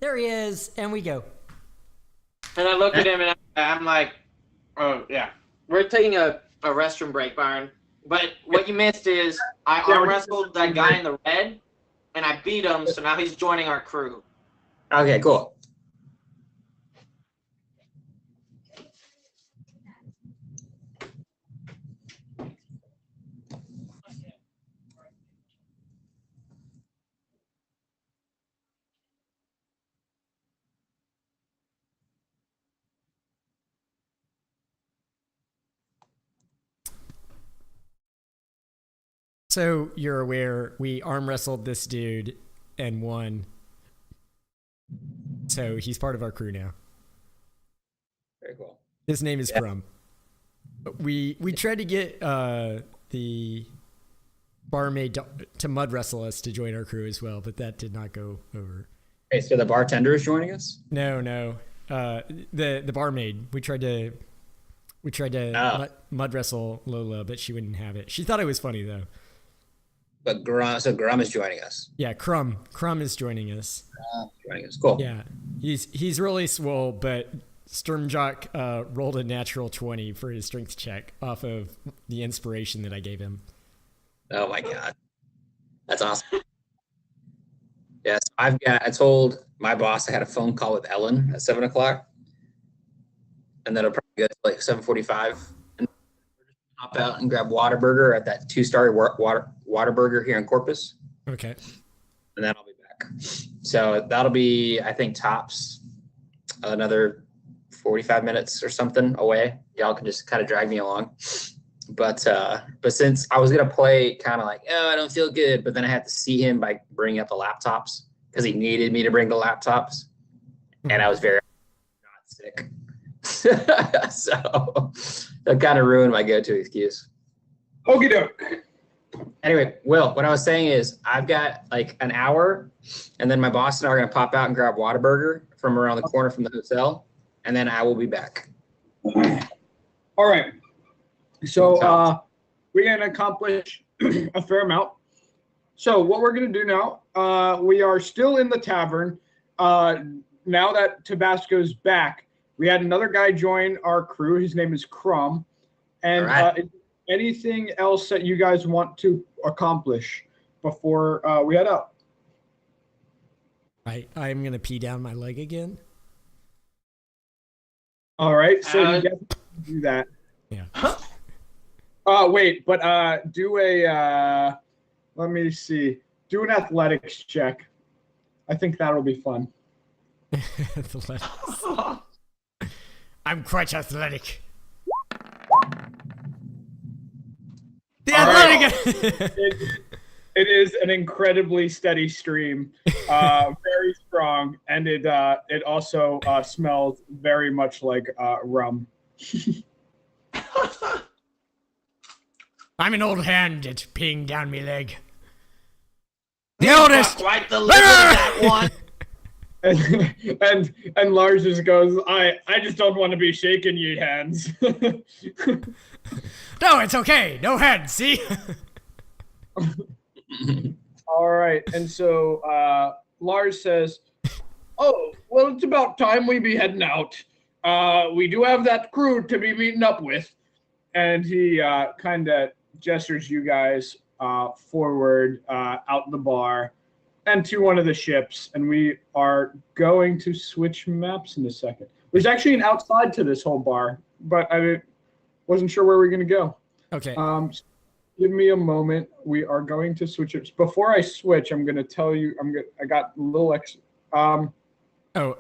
There he is, and we go. And I look at him and I'm like, oh yeah, we're taking a restroom break, Byron. But what you missed is I arm wrestled that guy in the red, and I beat him. So now he's joining our crew. Okay, cool. So you're aware we arm wrestled this dude and won. So he's part of our crew now. Very cool. His name is Crumb. We tried to get the barmaid to mud wrestle us to join our crew as well, but that did not go over. Okay, so the bartender is joining us? No. The barmaid. We tried to mud wrestle Lola, but she wouldn't have it. She thought it was funny though. But Grum is joining us. Yeah, Crumb is joining us. Joining us. Cool. Yeah, he's really swole, but STURM JAQ rolled a natural 20 for his strength check off of the inspiration that I gave him. Oh my god, that's awesome. Yes, I told my boss I had a phone call with Ellen at 7 o'clock, and then it'll probably go to like 7:45, and hop out and grab Whataburger at that 2-star Whataburger here in Corpus, Okay. and then I'll be back. So that'll be, I think, tops another 45 minutes or something away. Y'all can just kind of drag me along. But since I was gonna play kind of like, oh, I don't feel good, but then I had to see him by bringing up the laptops because he needed me to bring the laptops, and I was very not sick. So that kind of ruined my go-to excuse. Okie doke. Anyway, Will, what I was saying is I've got like an hour, and then my boss and I are gonna pop out and grab Whataburger from around the corner from the hotel, and then I will be back. All right. So we're going to accomplish a fair amount. So what we're going to do now, we are still in the tavern. Now that Tabasco's back, we had another guy join our crew. His name is Crumb. And anything else that you guys want to accomplish before we head out? I'm going to pee down my leg again. All right. So you definitely do that. Yeah. Wait, but do a let me see. Do an athletics check. I think that'll be fun. Athletics. I'm quite athletic. The All athletic. It is an incredibly steady stream, very strong, and it also smells very much like rum. I'm an old hand at peeing down me leg. The oldest! Quite the limit of that one. And Lars just goes, I just don't want to be shaking ye hands. No, it's okay. No hands, see? All right, and so Lars says, "Oh, well, it's about time we be heading out. We do have that crew to be meeting up with," and he kind of gestures you guys forward out the bar and to one of the ships, and we are going to switch maps in a second. There's actually an outside to this whole bar, but I wasn't sure where we're going to go. Okay. Give me a moment. We are going to switch it. Before I switch, I'm going to tell you. I got a little extra. I'm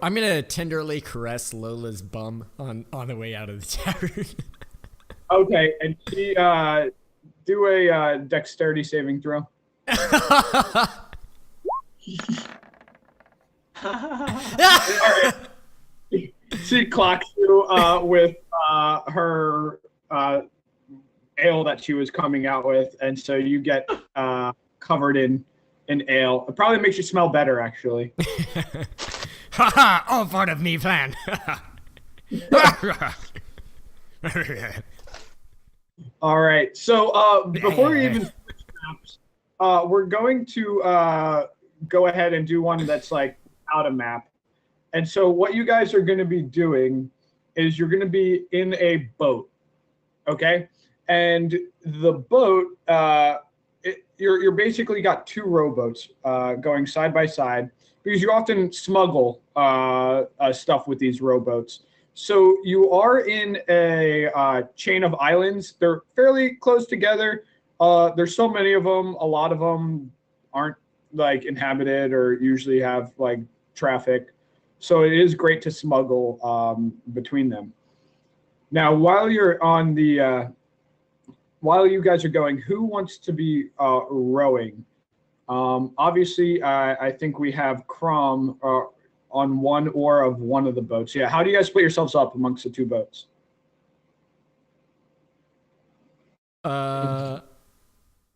gonna tenderly caress Lola's bum on the way out of the tavern. Okay, and she do a dexterity saving throw. She clocks you with her ale that she was coming out with, and so you get covered in ale. It probably makes you smell better, actually. Haha, all part of me plan. All right, so before we even switch maps, we're going to go ahead and do one that's like out of map. And so what you guys are going to be doing is you're going to be in a boat, okay? And the boat, you're basically got two rowboats going side by side because you often smuggle stuff with these rowboats. So you are in a chain of islands. They're fairly close together. There's so many of them. A lot of them aren't like inhabited or usually have like traffic. So it is great to smuggle between them. Now, while you're on the, while you guys are going, who wants to be rowing? Obviously, I think we have Crom on one oar of one of the boats. Yeah, how do you guys split yourselves up amongst the two boats?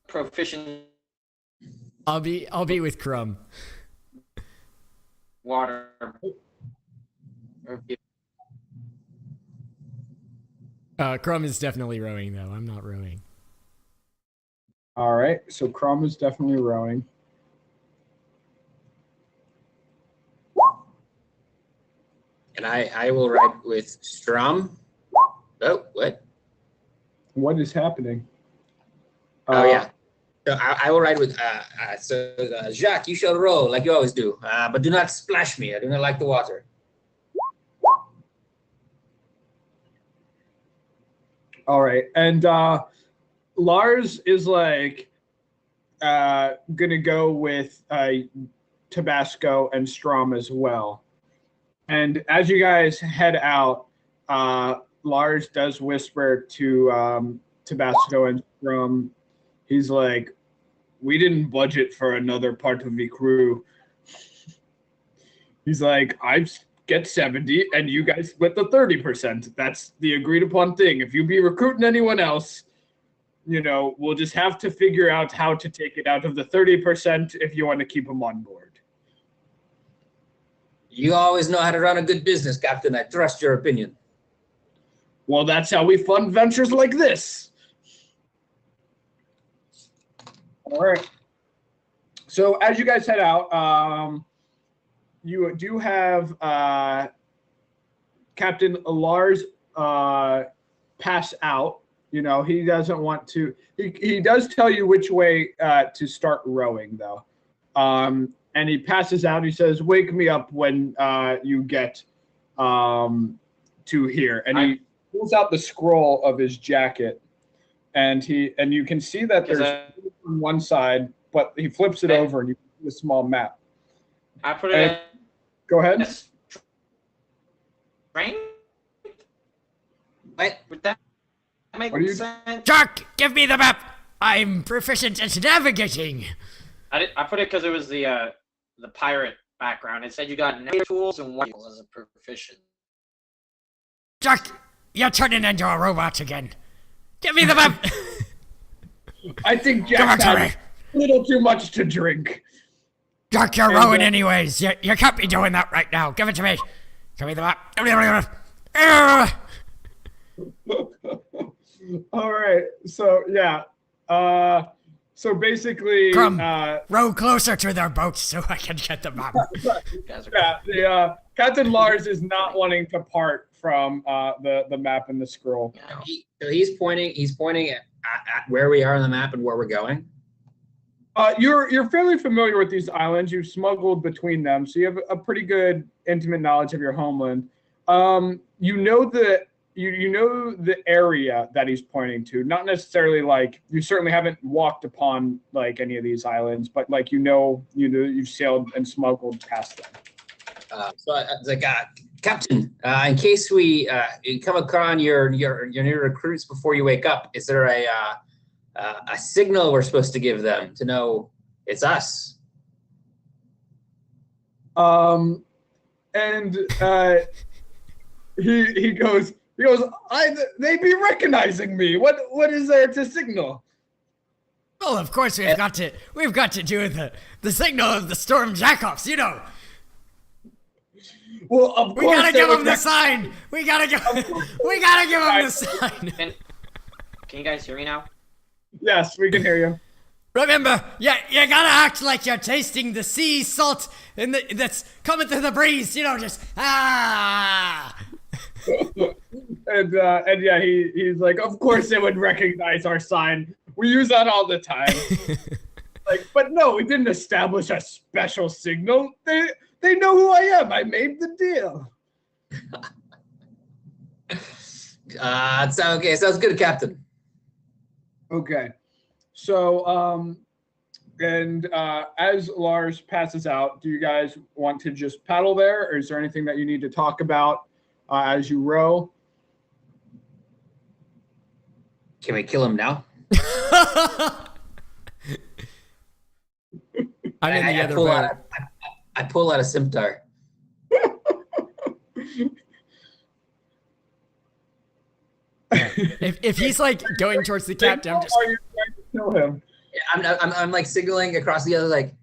Proficient I'll be with Crumb. water. Crumb is definitely rowing though. I'm not rowing. All right, so Crom is definitely rowing. And I will ride with Strum. Oh, what? What is happening? Oh, yeah. So I will ride with, Jacques, you shall row like you always do, but do not splash me. I do not like the water. All right, and Lars is like gonna go with Tabasco and Strom as well. And as you guys head out, Lars does whisper to Tabasco and Strom. He's like, "We didn't budget for another part of the crew." He's like, "I get 70 and you guys split the 30%. That's the agreed upon thing. If you be recruiting anyone else, you know, we'll just have to figure out how to take it out of the 30% if you want to keep them on board." You always know how to run a good business, Captain. I trust your opinion. Well, that's how we fund ventures like this. All right. So as you guys head out, you do have Captain Lars pass out. You know, he doesn't want to. He does tell you which way to start rowing, though. And he passes out. He says, "Wake me up when you get to here." And he pulls out the scroll of his jacket, and you can see that there's on one side, but he flips it over and you can see a small map. I put it. Go ahead. Train? What? Would that make What do you- sense? Jack, give me the map. I'm proficient at navigating. I put it because it was the pirate background. It said you got no tools and one as a proficient. Jack, you're turning into a robot again. Give me the map. I think Give Jack it to me. had a little too much to drink. Jack, you're rowing anyways. You can't be doing that right now. Give it to me. Give me the map. All right. So yeah. So basically, Crumb, row closer to their boats so I can get the map. yeah. Captain Lars is not wanting to part from the map and the scroll. So he's pointing at where we are on the map and where we're going. You're fairly familiar with these islands. You've smuggled between them, so you have a pretty good intimate knowledge of your homeland. You know the area that he's pointing to. Not necessarily like you certainly haven't walked upon like any of these islands, but like you've sailed and smuggled past them. So I was like, Captain, in case we come upon your new recruits before you wake up, is there a signal we're supposed to give them to know it's us? And he goes, they'd be recognizing me. What is there to signal? Well, of course we've got to do the signal of the STURM JAQ OFFS, you know. Well, of course We gotta give him the sign. We gotta give him the sign. Can you guys hear me now? Yes, we can hear you. Remember, you gotta act like you're tasting the sea salt that's coming through the breeze. You know, just And yeah, he's like, of course they would recognize our sign. We use that all the time. Like, but no, we didn't establish a special signal. They know who I am. I made the deal. Okay, sounds good, Captain. Okay. So, as Lars passes out, do you guys want to just paddle there, or is there anything that you need to talk about as you row? Can we kill him now? I'm in the other boat. I pull out a scimitar. If he's like going towards the captain, I'm just. Are you trying to kill him? Yeah, I'm like signaling across the other, like.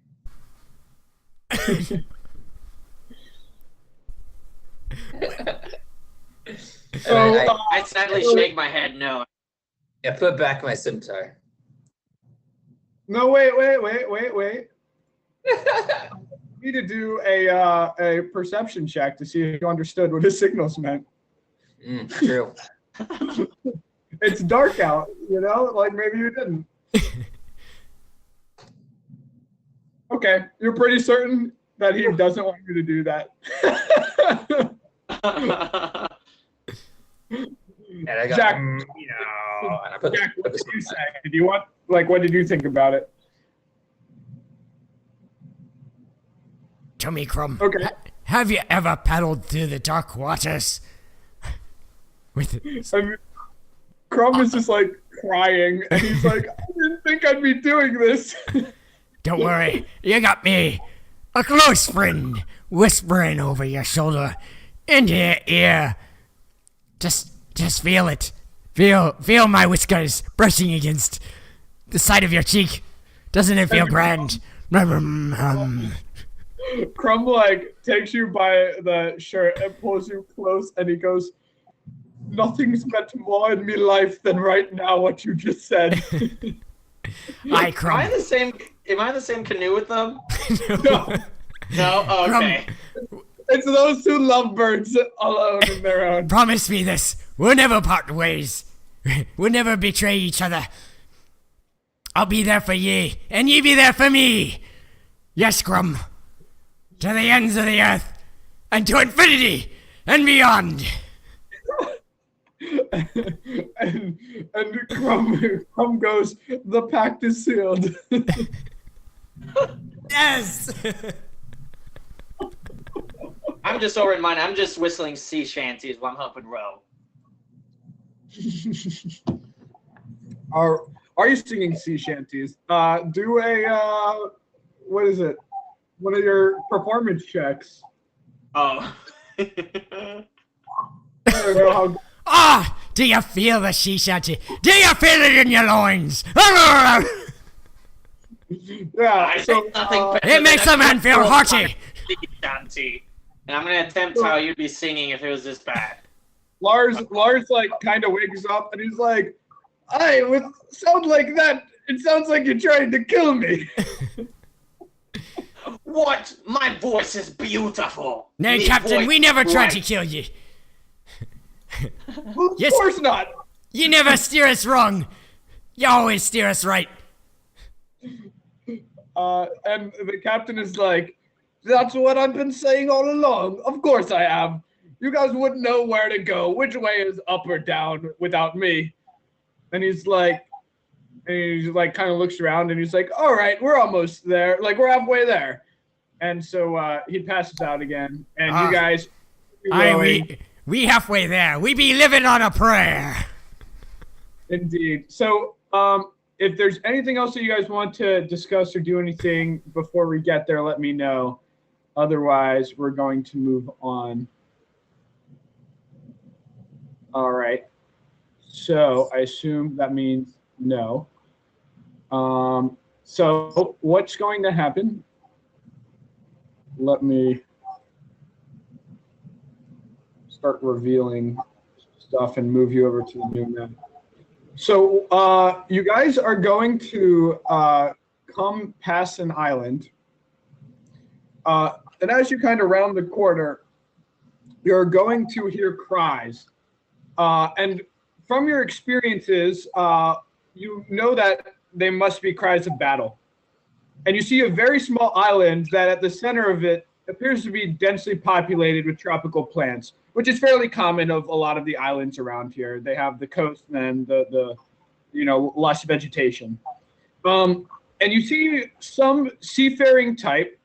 So, I sadly shake my head no. I put back my scimitar. no, wait. You need to do a perception check to see if you understood what his signals meant. True. It's dark out, you know? Like maybe you didn't. Okay, you're pretty certain that he doesn't want you to do that. And I got, Jack, and I put Jack, what this did you say? What did you think about it? Tell me, Crumb. Okay. Have you ever paddled through the dark waters? I mean, Crumb is just like crying, and he's like, I didn't think I'd be doing this. Don't worry, you got me, a close friend, whispering over your shoulder, into your ear. Just feel it. Feel my whiskers brushing against the side of your cheek. Doesn't it feel grand? Crumb like takes you by the shirt and pulls you close, and he goes, nothing's meant more in me life than right now what you just said. Hi, Crumb. Am I in the same canoe with them? No, No? Oh, okay. it's those two lovebirds alone in their own. Promise me this. We'll never part ways. We'll never betray each other. I'll be there for ye, and ye be there for me. Yes, Crumb. To the ends of the earth, and to infinity, and beyond. and Crumb goes, the pact is sealed. Yes. I'm just over in mine. I'm just whistling sea shanties while I'm helping row. are you singing sea shanties? Do a what is it? One of your performance checks. Oh. I don't know how. Ah! Do you feel the sea shanty? Do you feel it in your loins? Yeah. I So think nothing better It makes than a man feel hearty. shanty. And I'm gonna attempt how you'd be singing if it was this bad. Lars like kind of wakes up and he's like, "Hey, with sound like that, it sounds like you're trying to kill me." What? My voice is beautiful. Nay, Me Captain, voice we never tried to right. kill you. Well, of Yes. course not. You never steer us wrong. You always steer us right. And the captain is like, "That's what I've been saying all along. Of course I have. You guys wouldn't know where to go, which way is up or down without me." And he's like kind of looks around and he's like, "All right, we're almost there. Like we're halfway there." And so he passes out again. And you guys, We halfway there. We be living on a prayer. indeed. So if there's anything else that you guys want to discuss or do anything before we get there, let me know. Otherwise, we're going to move on. All right. So I assume that means no. So what's going to happen? Let me start revealing stuff and move you over to the new map. So you guys are going to come past an island. And as you kind of round the corner, you're going to hear cries. And from your experiences, you know that they must be cries of battle. And you see a very small island that at the center of it appears to be densely populated with tropical plants, which is fairly common of a lot of the islands around here. They have the coast and the lush vegetation. And you see some seafaring type.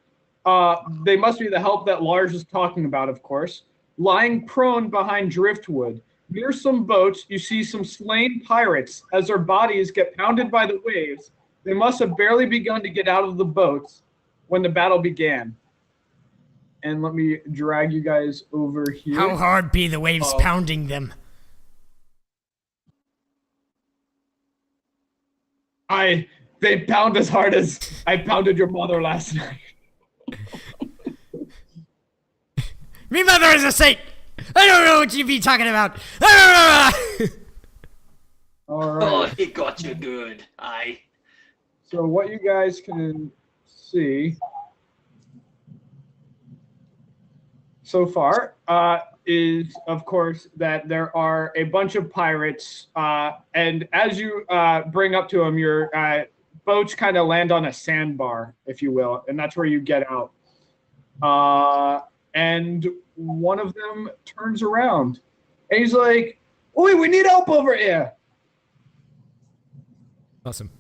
They must be the help that Lars is talking about, of course, lying prone behind driftwood. Near some boats, you see some slain pirates as their bodies get pounded by the waves. They must have barely begun to get out of the boats when the battle began. And let me drag you guys over here. How hard be the waves pounding them? They pound as hard as I pounded your mother last night. Me mother is a saint. I don't know what you be talking about. All right. Oh, he got you good. So what you guys can see so far is, of course, that there are a bunch of pirates. And as you bring up to them, your boats kind of land on a sandbar, if you will. And that's where you get out. And one of them turns around. And he's like, "Oi, we need help over here." Awesome.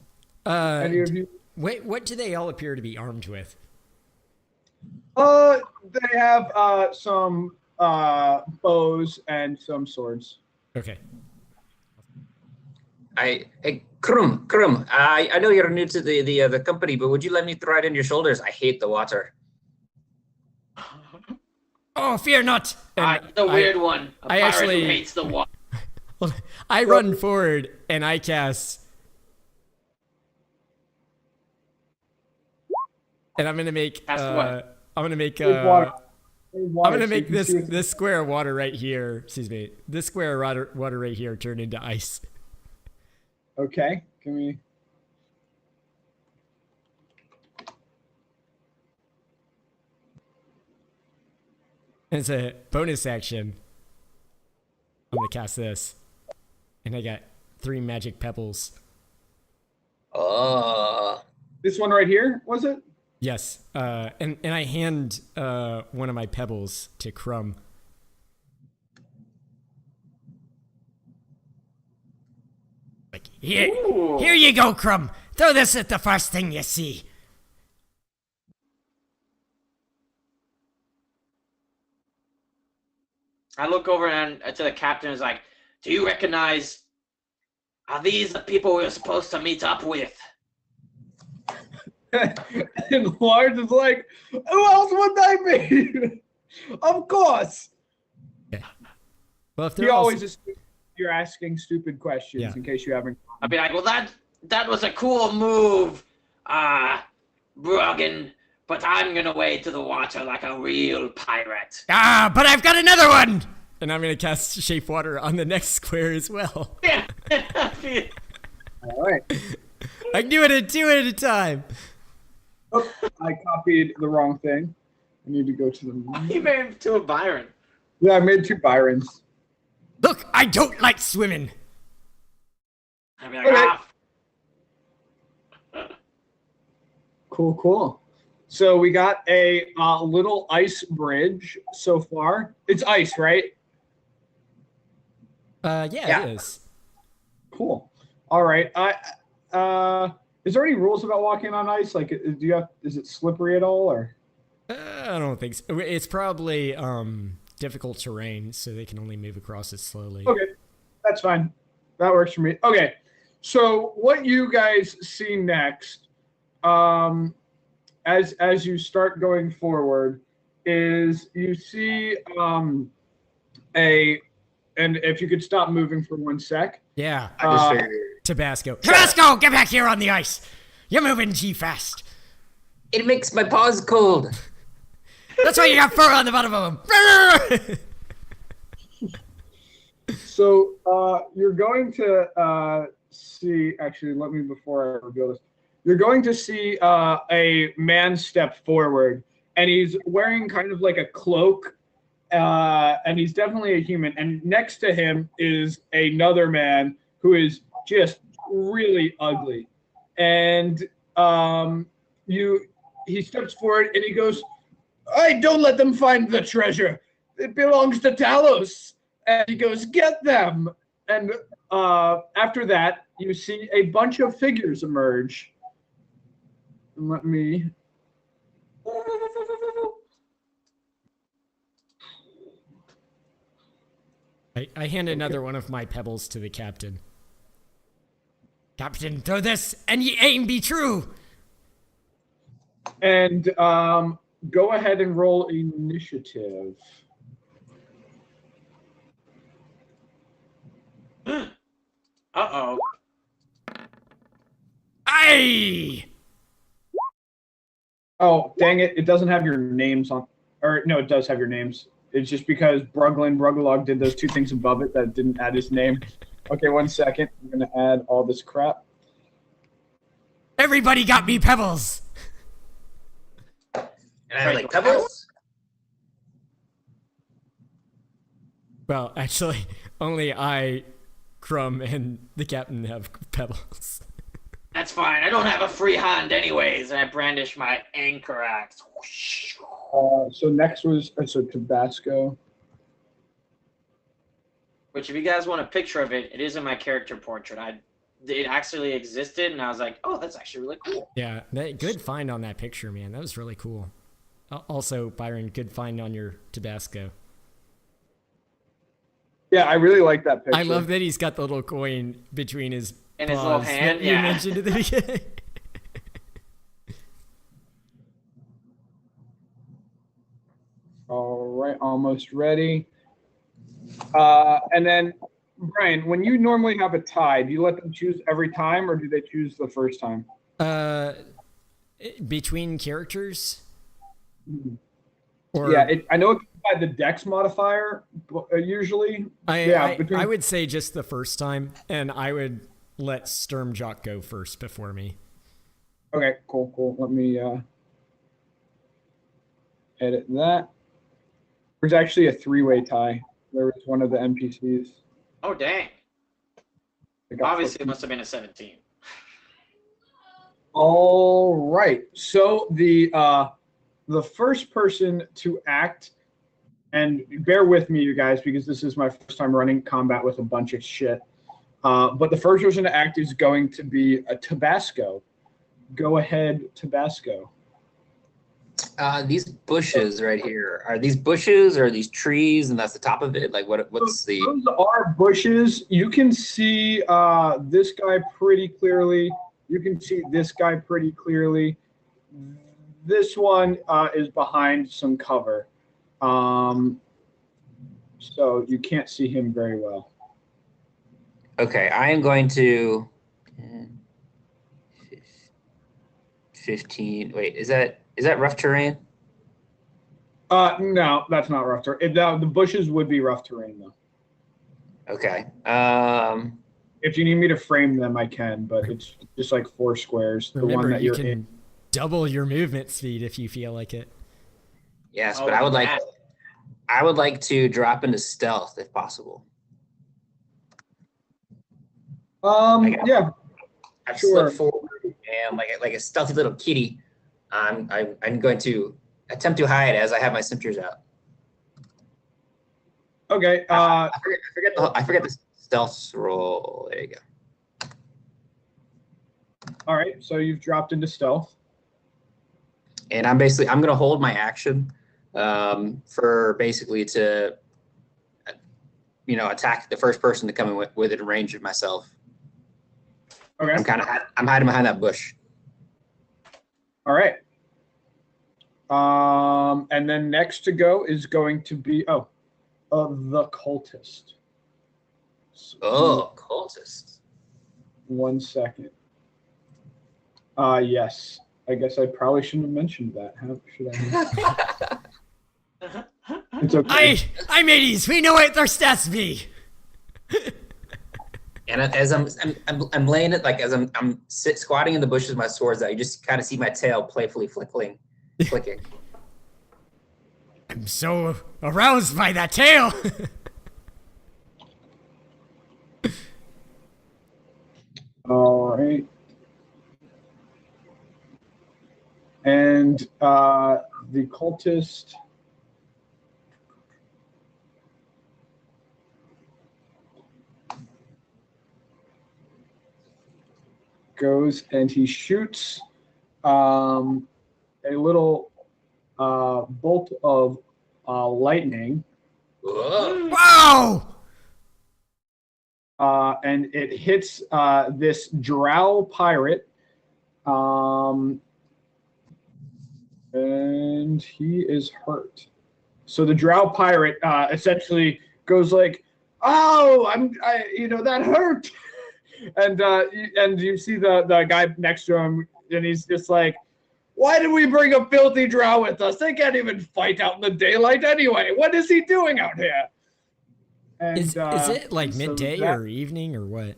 Any of you? Wait, what do they all appear to be armed with? They have some bows and some swords. Okay. Hey, Krum, I know you're new to the company, but would you let me throw it in your shoulders? I hate the water. Oh, fear not. And the weird one. A I pirate actually- who hates the water. I run forward and I cast. And I'm gonna make. Cast what? I'm gonna make. Water. I'm gonna make this square of water right here. Excuse me. This square of water right here turn into ice. Okay, give me. As a bonus action, I'm gonna cast this, and I got 3 magic pebbles. Oh. This one right here, was it? Yes, and I hand one of my pebbles to Crumb. Like, here you go, Crumb. Throw this at the first thing you see. I look over and to the captain and is like, "Do you recognize Are these the people we were supposed to meet up with? And Lars is like, who else would they be? Of course. Well, if He they're all always assumes you're asking stupid questions Yeah. in case you haven't. I'd be like, well, that was a cool move, Brogan, but I'm gonna wade to the water like a real pirate. but I've got another one! And I'm gonna cast Shape Water on the next square as well. Yeah. All right. I can do it at 2 at a time. Oh, I copied the wrong thing. I need to go to the. He made him to a Byron. Yeah, I made 2 Byrons. Look, I don't like swimming. I'd be like, Okay. Cool. So we got a little ice bridge so far. It's ice, right? Yeah, it is. Cool. All right. Is there any rules about walking on ice? Like, is it slippery at all, or? I don't think so. It's probably difficult terrain, so they can only move across it slowly. Okay, that's fine. That works for me. Okay, so what you guys see next, as you start going forward, is you see and if you could stop moving for 1 sec. Yeah. I just figured. Tabasco. Tabasco, get back here on the ice. You're moving too fast. It makes my paws cold. That's why you got fur on the bottom of them. So you're going to see. Actually, let me before I reveal this. You're going to see a man step forward, and he's wearing kind of like a cloak, and he's definitely a human. And next to him is another man who is just really ugly, and he steps forward and he goes, "I don't let them find the treasure. It belongs to Talos." And he goes, "Get them." And after that, you see a bunch of figures emerge. And let me. I hand another one of my pebbles to the captain. Captain, throw this, and ye aim be true. And go ahead and roll initiative. Uh-oh. Aye! Oh, dang it. It doesn't have your names on. Or, no, it does have your names. It's just because Bruglog did those 2 things above it that didn't add his name. Okay, 1 second. I'm going to add all this crap. Everybody got me pebbles. And I like pebbles. Well, actually, only I, Crumb, and the captain have pebbles. That's fine. I don't have a free hand anyways, and I brandish my anchor axe. Whoosh. So next was so Tabasco. Which, if you guys want a picture of it, it is in my character portrait. It actually existed, and I was like, oh, that's actually really cool. Yeah, good find on that picture, man. That was really cool. Also, Byron, good find on your Tabasco. Yeah, I really like that picture. I love that he's got the little coin between his In his little paws hand, that you yeah. mentioned at the beginning. All right, almost ready. And then, Brian, when you normally have a tie, do you let them choose every time, or do they choose the first time? Between characters? Mhm. Or Yeah, I know it's by the Dex modifier, usually. I would say just the first time, and I would let STURM JAQ go first before me. Okay, cool. Let me edit that. There's actually a 3-way tie. There was one of the NPCs. Oh, dang. that got Obviously, it flipped. must have been a 17. All right. So the first person to act, and bear with me, you guys, because this is my first time running combat with a bunch of shit. But the first person to act is going to be a Tabasco. Go ahead, Tabasco. These bushes right here, are these bushes or are these trees and that's the top of it? Like what's the Those are bushes. You can see this guy pretty clearly. You can see this guy pretty clearly. This one is behind some cover. So you can't see him very well. Okay, I am going to 10, 15. Wait, is that rough terrain? No, that's not rough terrain. The bushes would be rough terrain though. Okay. If you need me to frame them, I can, but it's just like 4 squares. The one Remember, that you you're can in. double your movement speed if you feel like it. Yes, Oh, but I would like yeah. to drop into stealth if possible. Yeah, I've Sure. slipped forward and like a stealthy little kitty. I'm going to attempt to hide as I have my scimitars out. okay. I forget the stealth roll. There you go. All right, so you've dropped into stealth. And I'm gonna hold my action for basically to attack the first person to come in within range of myself. Okay. I'm hiding behind that bush. All right. And then next to go is going to be the cultist. Oh, cultist. 1 second. Yes. I guess I probably shouldn't have mentioned that. How should I? It's okay. I mateys, we know what their stats be. And as I'm laying it, like as I'm squatting in the bushes with my swords out, you just kind of see my tail playfully flicking. I'm so aroused by that tail. All right. And the cultist goes and he shoots a little bolt of lightning, Whoa. Wow! and it hits this drow pirate, and he is hurt. So the drow pirate essentially goes like, "Oh, that hurt," and you see the guy next to him, and he's just like, "Why did we bring a filthy drow with us? They can't even fight out in the daylight anyway. What is he doing out here?" And, Is it like so midday that- or evening or what?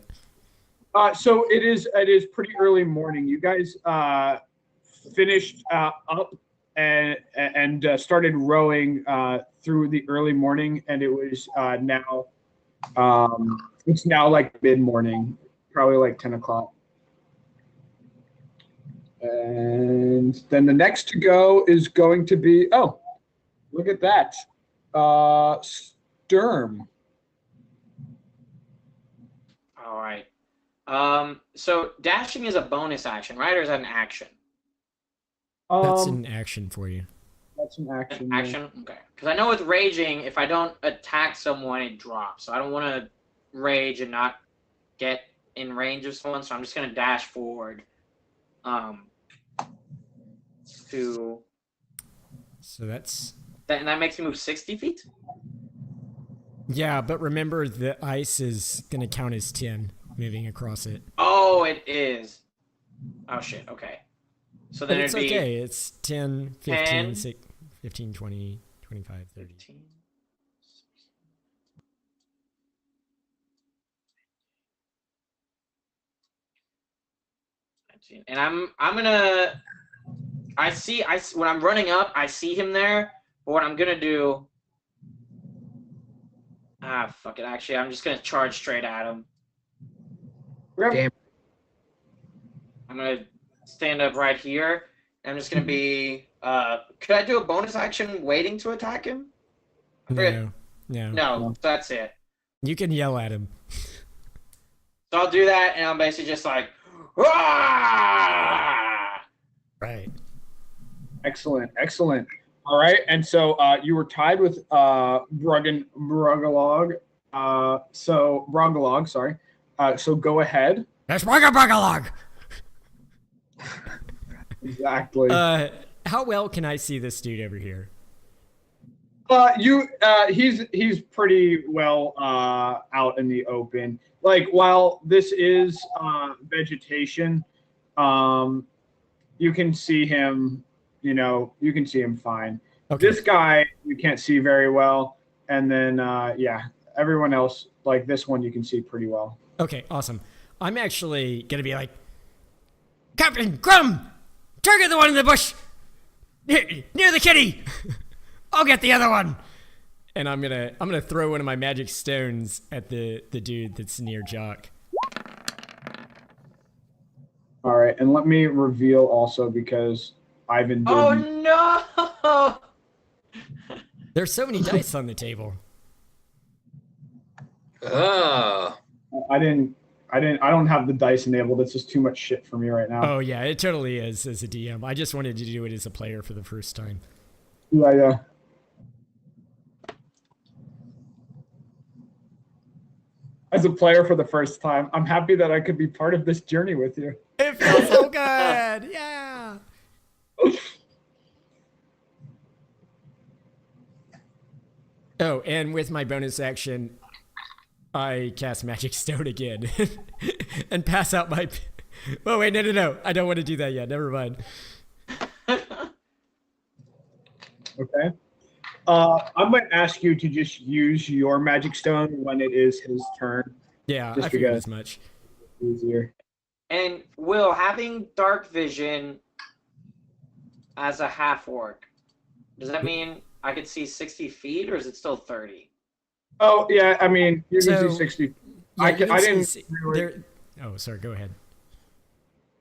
So it is pretty early morning. You guys finished up and started rowing through the early morning, and it was now it's now like mid morning, probably like 10 o'clock. And then the next to go is going to be, oh, look at that, Sturm. All right. So dashing is a bonus action, right? Or is that an action? That's an action for you. That's an action. An action? Okay. Because I know with raging, if I don't attack someone, it drops. So I don't want to rage and not get in range of someone. So I'm just going to dash forward. To. So that's. And that makes me move 60 feet? Yeah, but remember the ice is going to count as 10 moving across it. Oh, it is. Oh, shit. Okay. So then But it's it'd be okay. It's 10, 15, 10, 15, 20, 25, 30. 15. And I'm gonna. When I'm running up, I see him there. But what I'm gonna do. Fuck it. Actually, I'm just gonna charge straight at him. Damn. I'm gonna stand up right here. And I'm just gonna be. Could I do a bonus action waiting to attack him? No. No, that's it. You can yell at him. So I'll do that, and I'm basically just like, "Rah!" Right. Excellent, excellent. All right, and so you were tied with Brugalog. Brugalog, sorry. So go ahead. That's Brugalog. Exactly. How well can I see this dude over here? He's pretty well out in the open. Like while this is vegetation, you can see him. You can see him fine. Okay. This guy you can't see very well, and then everyone else like this one you can see pretty well. Okay, awesome. I'm actually gonna be like, Captain Grum, target the one in the bush near the kitty. I'll get the other one. And I'm gonna throw one of my magic stones at the dude that's near Jock. All right, and let me reveal also because Ivan did. Oh no! There's so many dice on the table. Oh. I don't have the dice enabled. It's just too much shit for me right now. Oh yeah, it totally is as a DM. I just wanted to do it as a player for the first time. Yeah. As a player for the first time, I'm happy that I could be part of this journey with you. It feels so good. Yeah. Oh, and with my bonus action, I cast Magic Stone again and pass out my. Oh wait, no! I don't want to do that yet. Never mind. Okay. I might ask you to just use your Magic Stone when it is his turn. Yeah, just I figured because as much. Easier. And Will, having dark vision as a half orc, does that mean I could see 60 feet, or is it still 30? Oh yeah, I mean you can So, see 60. Yeah, I you can didn't. see- Really, there- Oh, sorry. Go ahead.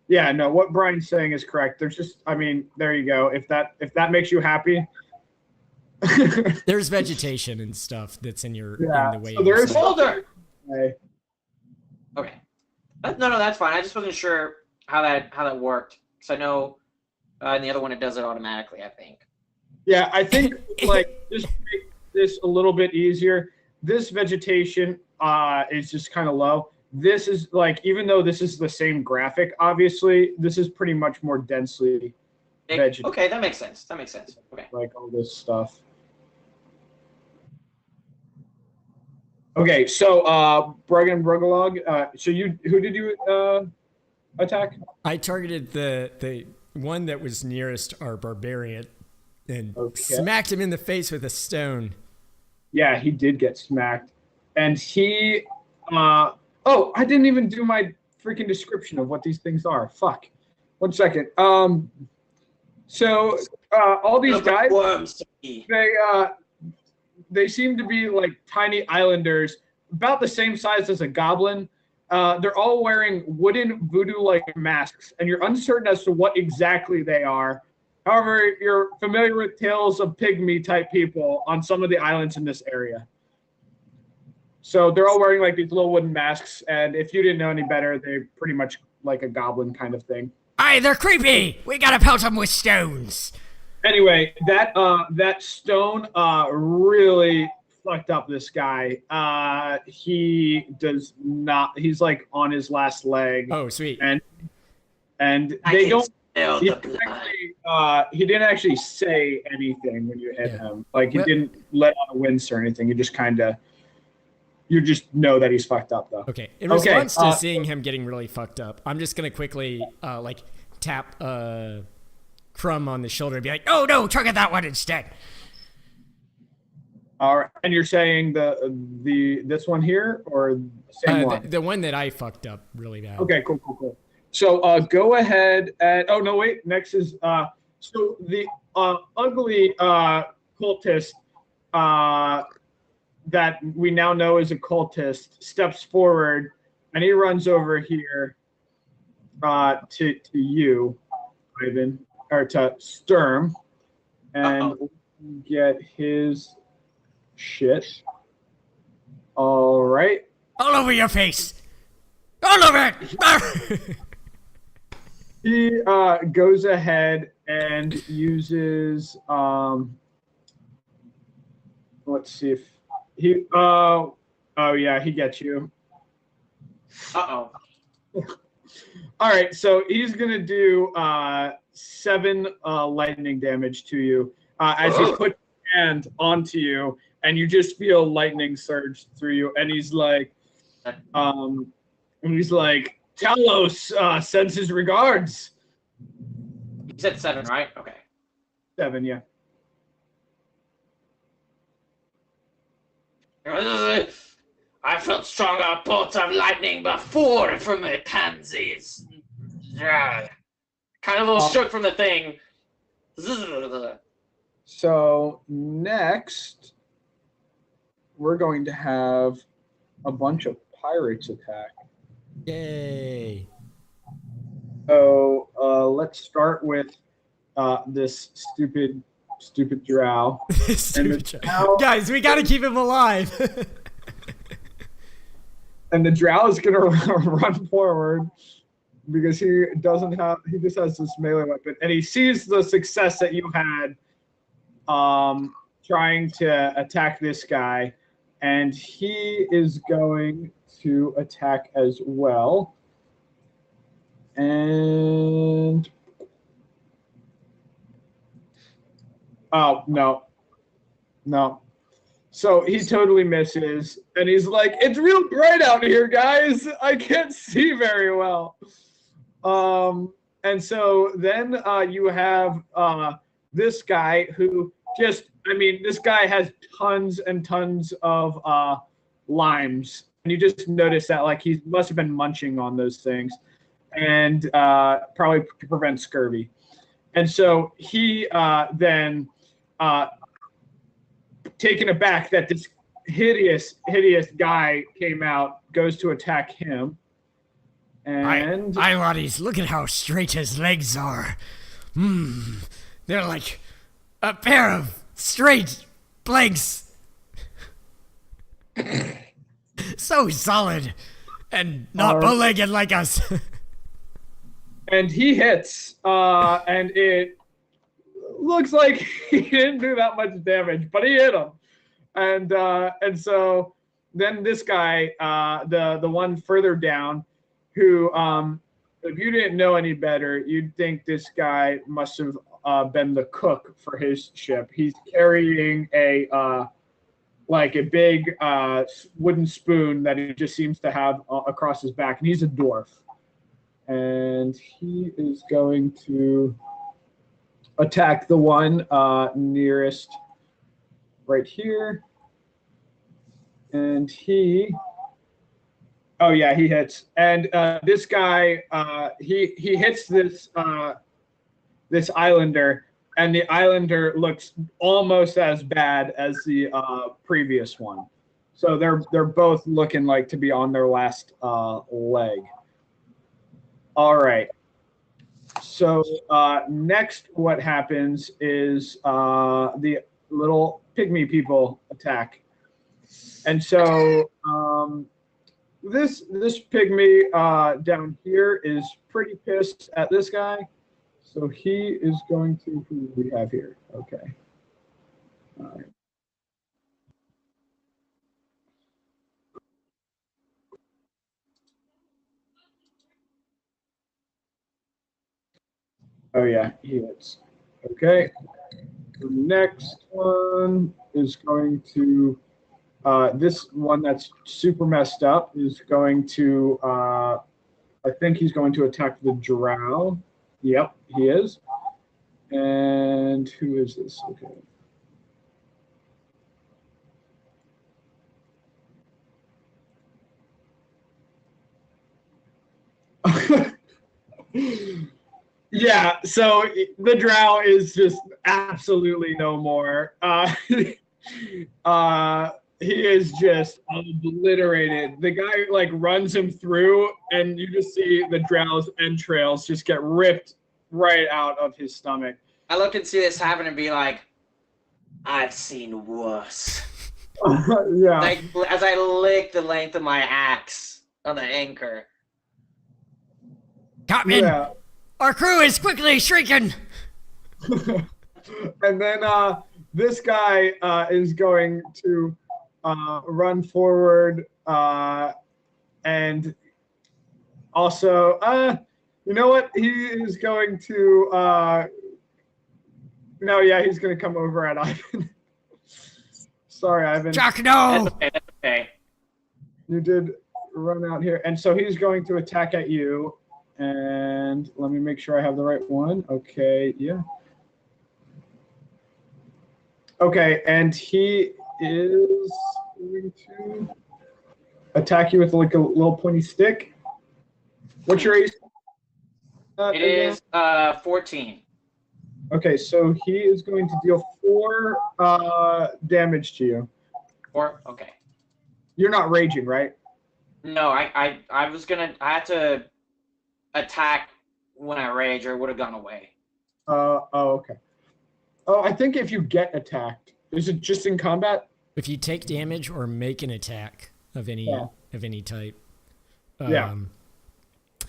yeah, no. What Brian's saying is correct. There's just, I mean, there you go. If that makes you happy. There's vegetation and stuff that's in your Yeah, in the way. so of there your is- sight. Boulder! Okay. Okay. No, that's fine. I just wasn't sure how that worked. Because I know in the other one it does it automatically, I think. Yeah, I think like just make this a little bit easier. This vegetation is just kind of low. This is like, even though this is the same graphic, obviously, this is pretty much more densely vegetated, Okay, that makes sense. Okay. like all this stuff. Okay, so Brugalog, so who did you attack? I targeted the one that was nearest our barbarian and smacked him in the face with a stone. Yeah, he did get smacked. And he oh, I didn't even do my freaking description of what these things are. Fuck. 1 second. So all these guys, Worms. they seem to be like tiny islanders, about the same size as a goblin. They're all wearing wooden voodoo-like masks, and you're uncertain as to what exactly they are. However, you're familiar with tales of pygmy-type people on some of the islands in this area. So they're all wearing like these little wooden masks, and if you didn't know any better, they're pretty much like a goblin kind of thing. Aye, they're creepy. We gotta pelt them with stones. Anyway, that stone really fucked up this guy. He does not. He's like on his last leg. Oh, sweet. And I they can don't. smell He the didn't, blood. he didn't actually say anything when you hit Yeah. him. Like he Well- didn't let out a wince or anything. You just kind of. You just know that he's fucked up though. Okay. In response to seeing him getting really fucked up, I'm just gonna quickly like tap Crumb on the shoulder and be like, "Oh no, target that one instead." All right, and you're saying the this one here or same one? The one that I fucked up really bad. Okay, cool. So go ahead and oh no wait, next is so the ugly cultist that we now know is a cultist steps forward and he runs over here to you, Ivan, or to Sturm, and get his shit. All right. All over your face. All over it. He goes ahead and uses let's see if he oh yeah, he gets you. Uh-oh. All right, so he's gonna do 7 lightning damage to you as he puts his hand onto you, and you just feel lightning surge through you. And he's like, Talos sends his regards. You said 7, right? Okay. 7, yeah. I felt stronger bolts of lightning before from the pansies. Yeah. Kind of a little shook from the thing. So next, we're going to have a bunch of pirates attack. Yay. So let's start with this stupid drow. Guys, we gotta keep him alive. And the drow is gonna run forward because he just has this melee weapon, and he sees the success that you had trying to attack this guy, and he is going to attack as well. And oh, no. So he totally misses, and he's like, it's real bright out here, guys. I can't see very well. And so then you have this guy who this guy has tons and tons of limes. And you just notice that like he must have been munching on those things, and probably to prevent scurvy. And so he then, taken aback that this hideous guy came out, goes to attack him. And Aye, laddies, look at how straight his legs are. They're like a pair of straight planks. So solid and not bow-legged like us. And he hits, and it looks like he didn't do that much damage, but he hit him. And so then this guy, the one further down, who if you didn't know any better, you'd think this guy must have been the cook for his ship. He's carrying a big wooden spoon that he just seems to have across his back, and he's a dwarf. And he is going to attack the one nearest right here. And he hits. And this guy, he hits this this islander, and the islander looks almost as bad as the previous one. So they're both looking like to be on their last leg. All right. So next, what happens is the little pygmy people attack, and so this pygmy down here is pretty pissed at this guy. So he is going to. Who do we have here? Okay. All right. Oh yeah, he hits. Okay. The next one is going to this one that's super messed up is going to I think he's going to attack the drow. Yep, he is. And who is this? Okay. Yeah, so the drow is just absolutely no more. He is just obliterated. The guy like runs him through, and you just see the drow's entrails just get ripped right out of his stomach. I look and see this happen and be like, I've seen worse. Yeah. Like as I lick the length of my axe on the anchor. Captain, Yeah. our crew is quickly shrinking. And then this guy is going to run forward and also, you know what? He is going to. No, yeah, he's going to come over at Ivan. Sorry, Ivan. Jack, no! That's okay. That's okay. You did run out here. And so he's going to attack at you. And let me make sure I have the right one. Okay, yeah. Okay, and he is going to attack you with like a little pointy stick. What's your AC? It is 14. Okay, so he is going to deal 4 damage to you. 4? Okay. You're not raging, right? No, I had to attack when I rage, or it would have gone away. Oh, okay. Oh, I think if you get attacked, is it just in combat? If you take damage or make an attack of any type,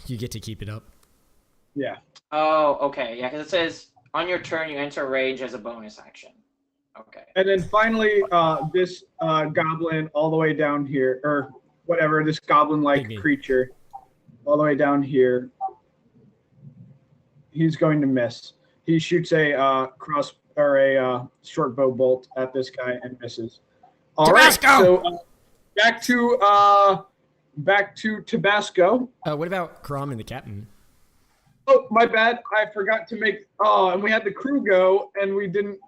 you get to keep it up. Yeah. Oh, okay. Yeah, because it says on your turn you enter rage as a bonus action. Okay. And then finally, this goblin all the way down here, or whatever, this goblin-like creature, all the way down here. He's going to miss. He shoots a short bow bolt at this guy and misses. All right. So back to Tabasco. What about Crom and the captain? Oh, my bad. I forgot to make. Oh, and we had the crew go, and we didn't.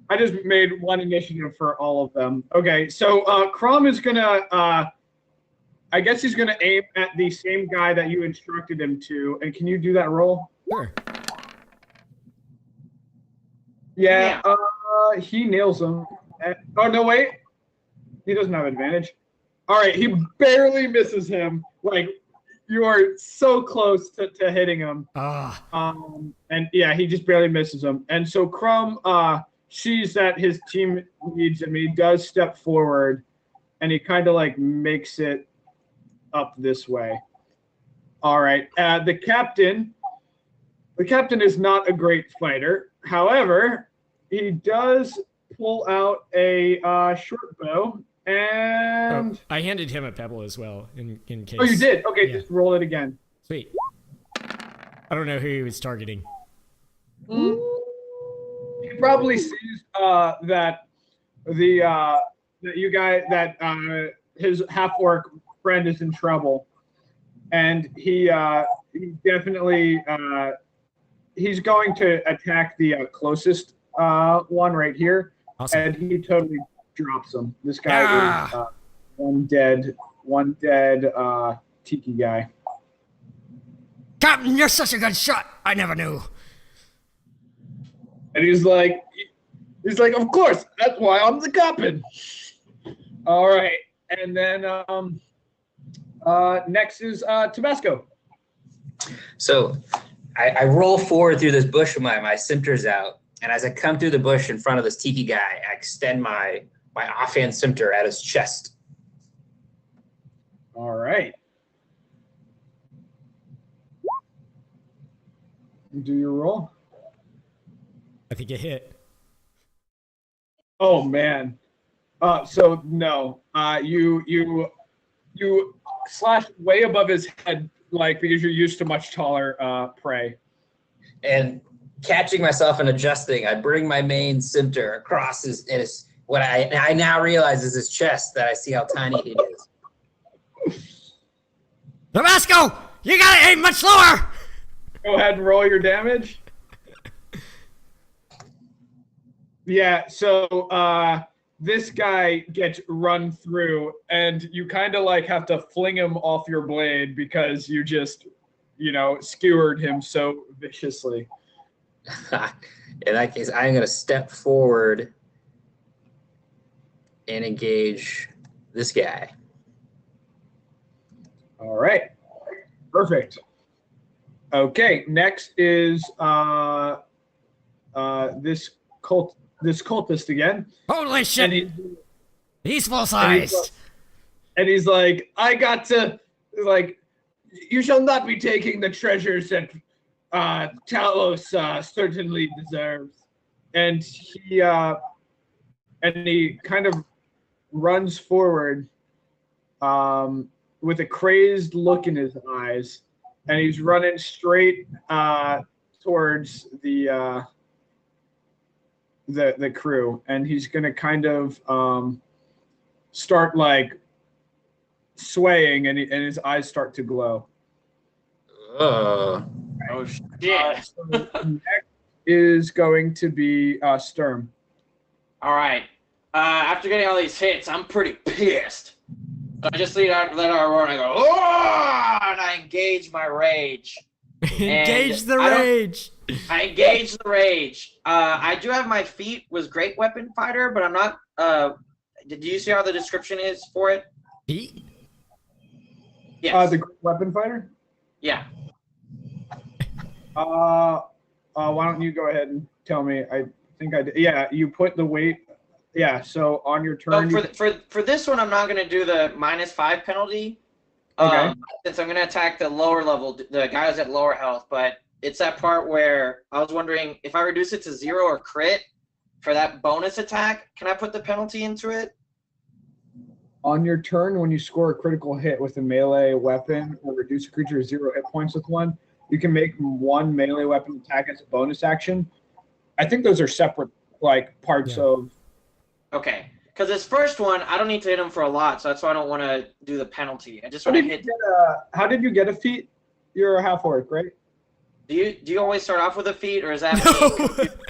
I just made one initiative for all of them. Okay, so Crom is gonna. I guess he's gonna aim at the same guy that you instructed him to. And can you do that roll? Sure. Yeah. He nails him. Oh no, wait. He doesn't have advantage. All right, he barely misses him. Like, you are so close to hitting him. And yeah, he just barely misses him. And so Crumb sees that his team needs him. He does step forward, and he kind of like makes it up this way. All right. The captain is not a great fighter. However, he does pull out a short bow. And I handed him a pebble as well in case. Oh, you did? Okay, Yeah. Just roll it again. Sweet. I don't know who he was targeting. He probably sees that his half orc friend is in trouble, and he definitely he's going to attack the closest one right here, Awesome. and he totally drops him. This guy is one dead tiki guy. Captain, you're such a good shot. I never knew. And he's like, of course, that's why I'm the captain. All right, and then next is Tabasco. So I roll forward through this bush with my scimitars out, and as I come through the bush in front of this tiki guy, I extend my offhand scimitar at his chest. All right. Do your roll. I think it hit. Oh man. So no. You slash way above his head, like because you're used to much taller prey. And catching myself and adjusting, I bring my main scimitar across what I now realize is his chest, that I see how tiny he is. Tabasco, you gotta aim much lower. Go ahead and roll your damage. Yeah, so this guy gets run through, and you kind of like have to fling him off your blade because you just, skewered him so viciously. In that case, I'm going to step forward and engage this guy. All right. Perfect. Okay, next is this cultist again. Holy shit! And He's full sized. And he's like, you shall not be taking the treasures that Talos certainly deserves. And he kind of runs forward with a crazed look in his eyes, and he's running straight towards the crew, and he's gonna kind of start like swaying, and his eyes start to glow. Oh shit! So next is going to be Sturm. All right. After getting all these hits, I'm pretty pissed. So I just let out a roar and I go, oh! And I engage my rage. Engage the rage. I engage the rage. I do have my feat was great weapon fighter, but I'm not. Did you see how the description is for it? Feat? Yes. The weapon fighter. Yeah. Why don't you go ahead and tell me? I think I did. Yeah, you put the weight. Yeah, so on your turn. For this one, I'm not going to do the -5 penalty. Okay. Since I'm going to attack the lower level, the guys at lower health. But it's that part where I was wondering if I reduce it to 0 or crit for that bonus attack, can I put the penalty into it? On your turn, when you score a critical hit with a melee weapon or reduce a creature's 0 hit points with one, you can make one melee weapon attack as a bonus action. I think those are separate, like, parts of. Okay, because this first one, I don't need to hit him for a lot, so that's why I don't want to do the penalty. I just want to hit. How did you get a feat? You're a half orc, right? Do you always start off with a feat, or is that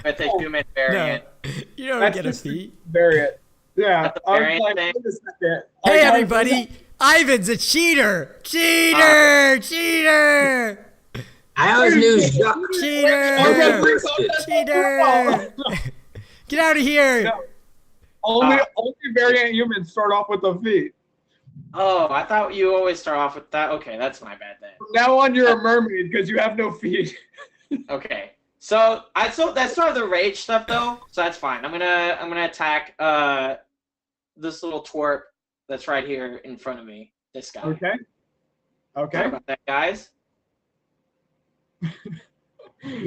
with a human variant? No, you don't get a feat. Variant. Yeah. That's a variant thing? Hey, everybody! Ivan's a cheater! Cheater! Cheater! I always knew Jacques. Cheater! Cheater! Get out of here! No. Only variant humans start off with a feat. Oh, I thought you always start off with that. Okay, that's my bad then. From now on, you're a mermaid because you have no feet. Okay, so that's sort of the rage stuff though, so that's fine. I'm gonna attack this little twerp that's right here in front of me. This guy. Okay. Okay. Sorry about that, guys.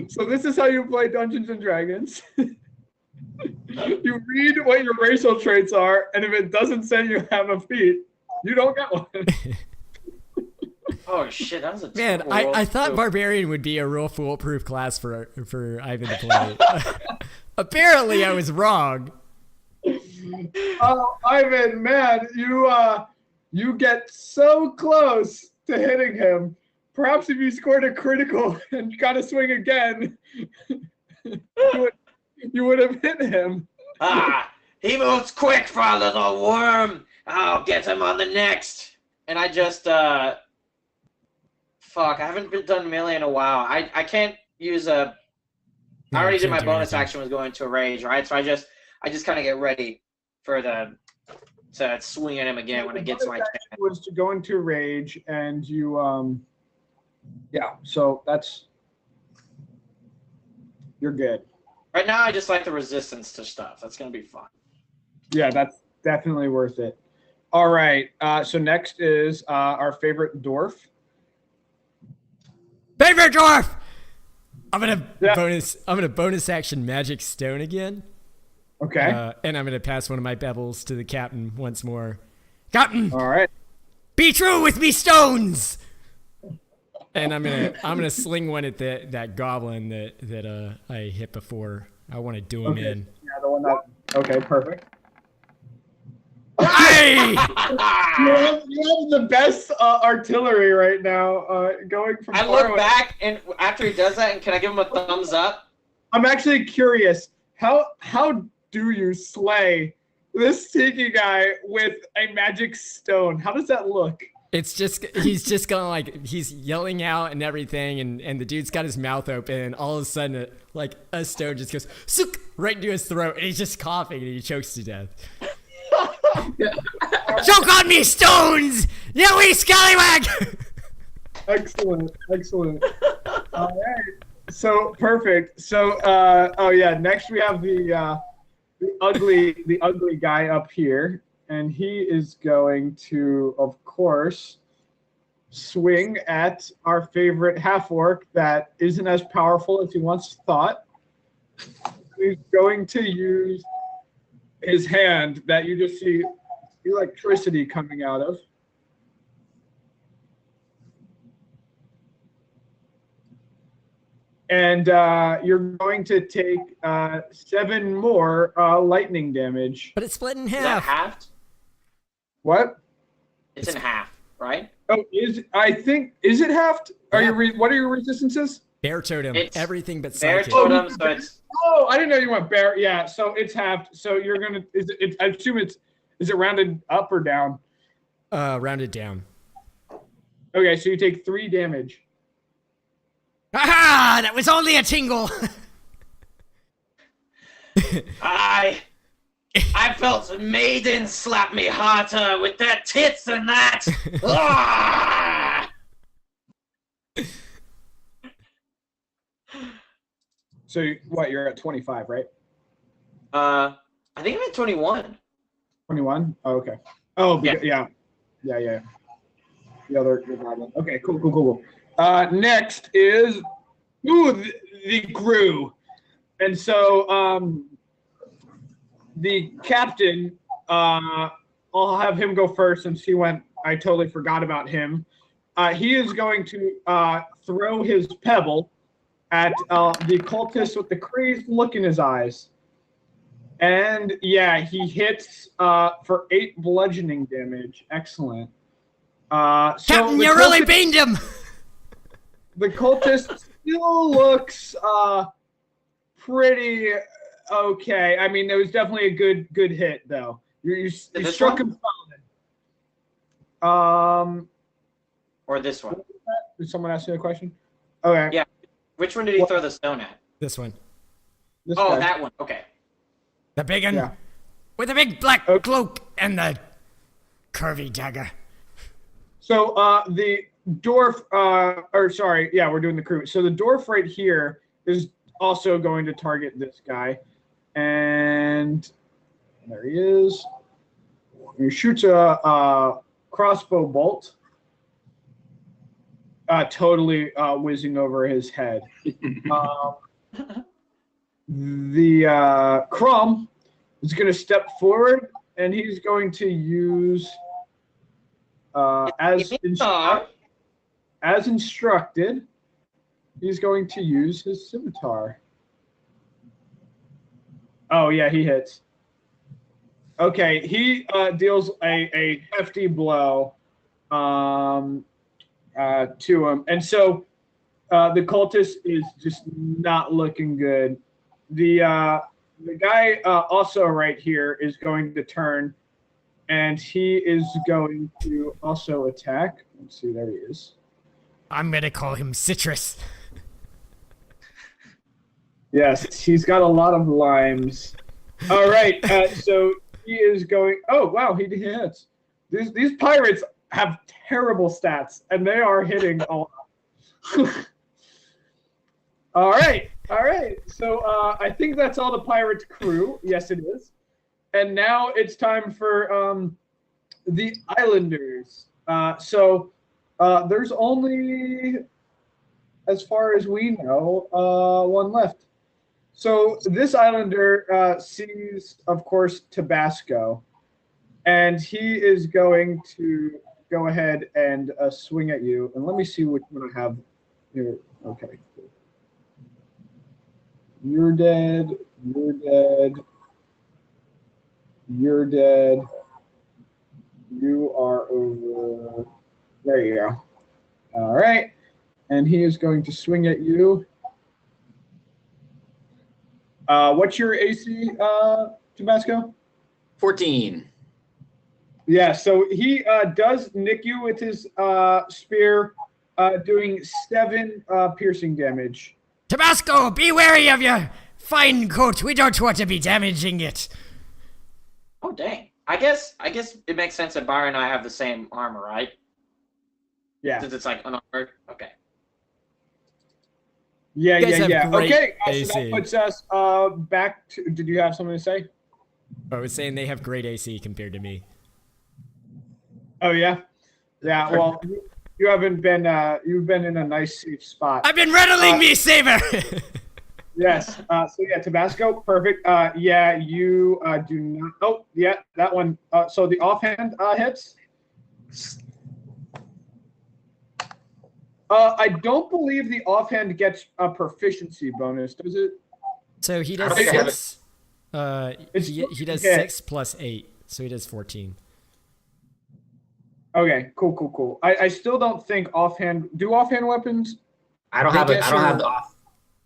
So this is how you play Dungeons and Dragons. You read what your racial traits are, and if it doesn't say you have a feat, you don't get one. Oh shit, that was a Man, I thought Barbarian would be a real foolproof class for Ivan to play. Apparently, I was wrong. Oh, Ivan, man, you get so close to hitting him. Perhaps if you scored a critical and got to swing again, you would have hit him. He moves quick for a little worm. I'll get him on the next. And I just, fuck, I haven't done melee in a while. I can't use a, I already did my bonus action was going to a rage, right? So I just kind of get ready for to swing at him again when it gets my chance. Was to go into rage, and you, yeah, so you're good. Right now, I just like the resistance to stuff. That's going to be fun. Yeah, that's definitely worth it. All right. So next is our favorite dwarf. Favorite dwarf! I'm gonna bonus action magic stone again. Okay. And I'm gonna pass one of my pebbles to the captain once more. Captain! All right. Be true with me, stones! And I'm gonna sling one at that goblin that I hit before. I want to do him in. Yeah, the one that. Okay, perfect. Hey! You have the best artillery right now. Going from. I look back, and after he does that, and can I give him a thumbs up? I'm actually curious. How do you slay this tiki guy with a magic stone? How does that look? It's just, he's just going like, he's yelling out and everything, and the dude's got his mouth open, and all of a sudden, like, a stone just goes, sook, right into his throat, and he's just coughing, and he chokes to death. Choke on me, stones! You wee scallywag! Excellent. All right. So, perfect. So, oh yeah, next we have the ugly guy up here. And he is going to, of course, swing at our favorite half-orc that isn't as powerful as he once thought. He's going to use his hand that you just see electricity coming out of. And you're going to take 7 more lightning damage. But it's split in Is that half. halved? What? It's in half, right? Oh, is it halved? What are your resistances? Bear totem. It's Everything but Bear psychic. totem, so it's Oh, I didn't know you went bear. Yeah, so it's halved. So you're gonna. I assume is it rounded up or down? Rounded down. Okay, so you take 3 damage. Aha! That was only a tingle. I felt maiden slap me harder with their tits than that. Ah! So what? You're at 25, right? I think I'm at 21. 21. Oh, okay. Oh, Yeah. yeah. The other. Okay, cool. Next is the crew, and so the captain. I'll have him go first since he went. I totally forgot about him. He is going to throw his pebble at the cultist with the crazed look in his eyes. And yeah, he hits for 8 bludgeoning damage. Excellent. Captain, you really beamed him. The cultist still looks pretty okay. I mean, it was definitely a good hit, though. You struck him solid. Or this one. Did someone ask you a question? Okay. Yeah. Which one did he throw the stone at? This one. This Oh, guy. that one. Okay. The big one. Yeah. With the big black Okay. cloak and the curvy dagger. So the dwarf, we're doing the crew. So the dwarf right here is also going to target this guy, and there he is. He shoots a crossbow bolt, totally whizzing over his head. The Crumb is going to step forward, and he's going to use as instructed. He's going to use his scimitar. Oh yeah, he hits. Okay, he deals a hefty blow to him, and so the cultist is just not looking good. The guy also right here is going to turn, and he is going to also attack. Let's see, there he is. I'm gonna call him Citrus. Yes, he's got a lot of limes. All right, so he is going. Oh wow, he hits. These pirates have terrible stats, and they are hitting a lot. All right. So I think that's all the pirates' crew. Yes, it is. And now it's time for the islanders. So there's only, as far as we know, one left. So this islander sees, of course, Tabasco, and he is going to go ahead and swing at you. And let me see which one I have here. Okay. You're dead. You're dead. You're dead. You are over. There you go. All right. And he is going to swing at you. What's your AC, Tabasco? 14. Yeah, so he does nick you with his spear, doing 7 piercing damage. Tabasco, be wary of your fine coat. We don't want to be damaging it. Oh dang. I guess it makes sense that Byron and I have the same armor, right? Yeah. Since it's like unarmored. Okay. Yeah. You guys have great Okay, so AC. that puts us back to. Did you have something to say? I was saying they have great AC compared to me. Oh yeah. Yeah. Well, You haven't been. You've been in a nice safe spot. I've been rattling me saber. Yes. So yeah, Tabasco, perfect. Yeah, you do not. Oh, yeah, that one. So the offhand hits. I don't believe the offhand gets a proficiency bonus, does it? So he does I think I have 6. He does okay. 6 plus 8, so he does 14. Okay, cool. I still don't think offhand. Do offhand weapons? I don't They have it. get I don't have your- the off.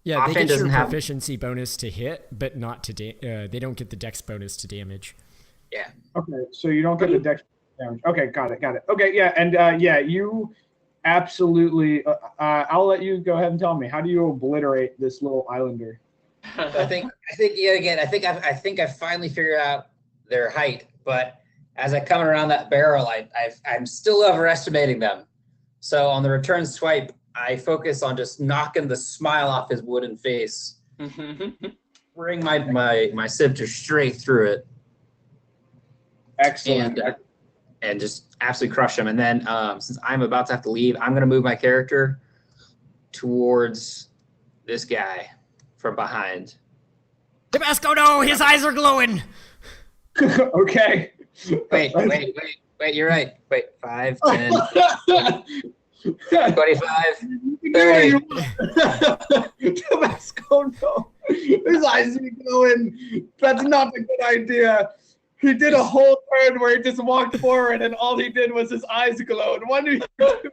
Yeah, they Offhand get your doesn't have- proficiency bonus to hit, but not to they don't get the dex bonus to damage. Yeah. Okay, so you don't get the dex damage. Okay, got it. Okay, yeah, and yeah, you absolutely. I'll let you go ahead and tell me. How do you obliterate this little islander? I think yet again. I think I finally figured out their height, but as I come around that barrel, I'm still overestimating them. So on the return swipe, I focus on just knocking the smile off his wooden face. Bring my scepter straight through it. Excellent. And just absolutely crush him. And then since I'm about to have to leave, I'm going to move my character towards this guy from behind. Tabasco, no! His eyes are glowing! Okay. Wait, you're right. Wait, 5, 10, 25, 30. Tabasco, no. His eyes are going. That's not a good idea. He did a whole turn where he just walked forward and all he did was his eyes glowed. What do you do?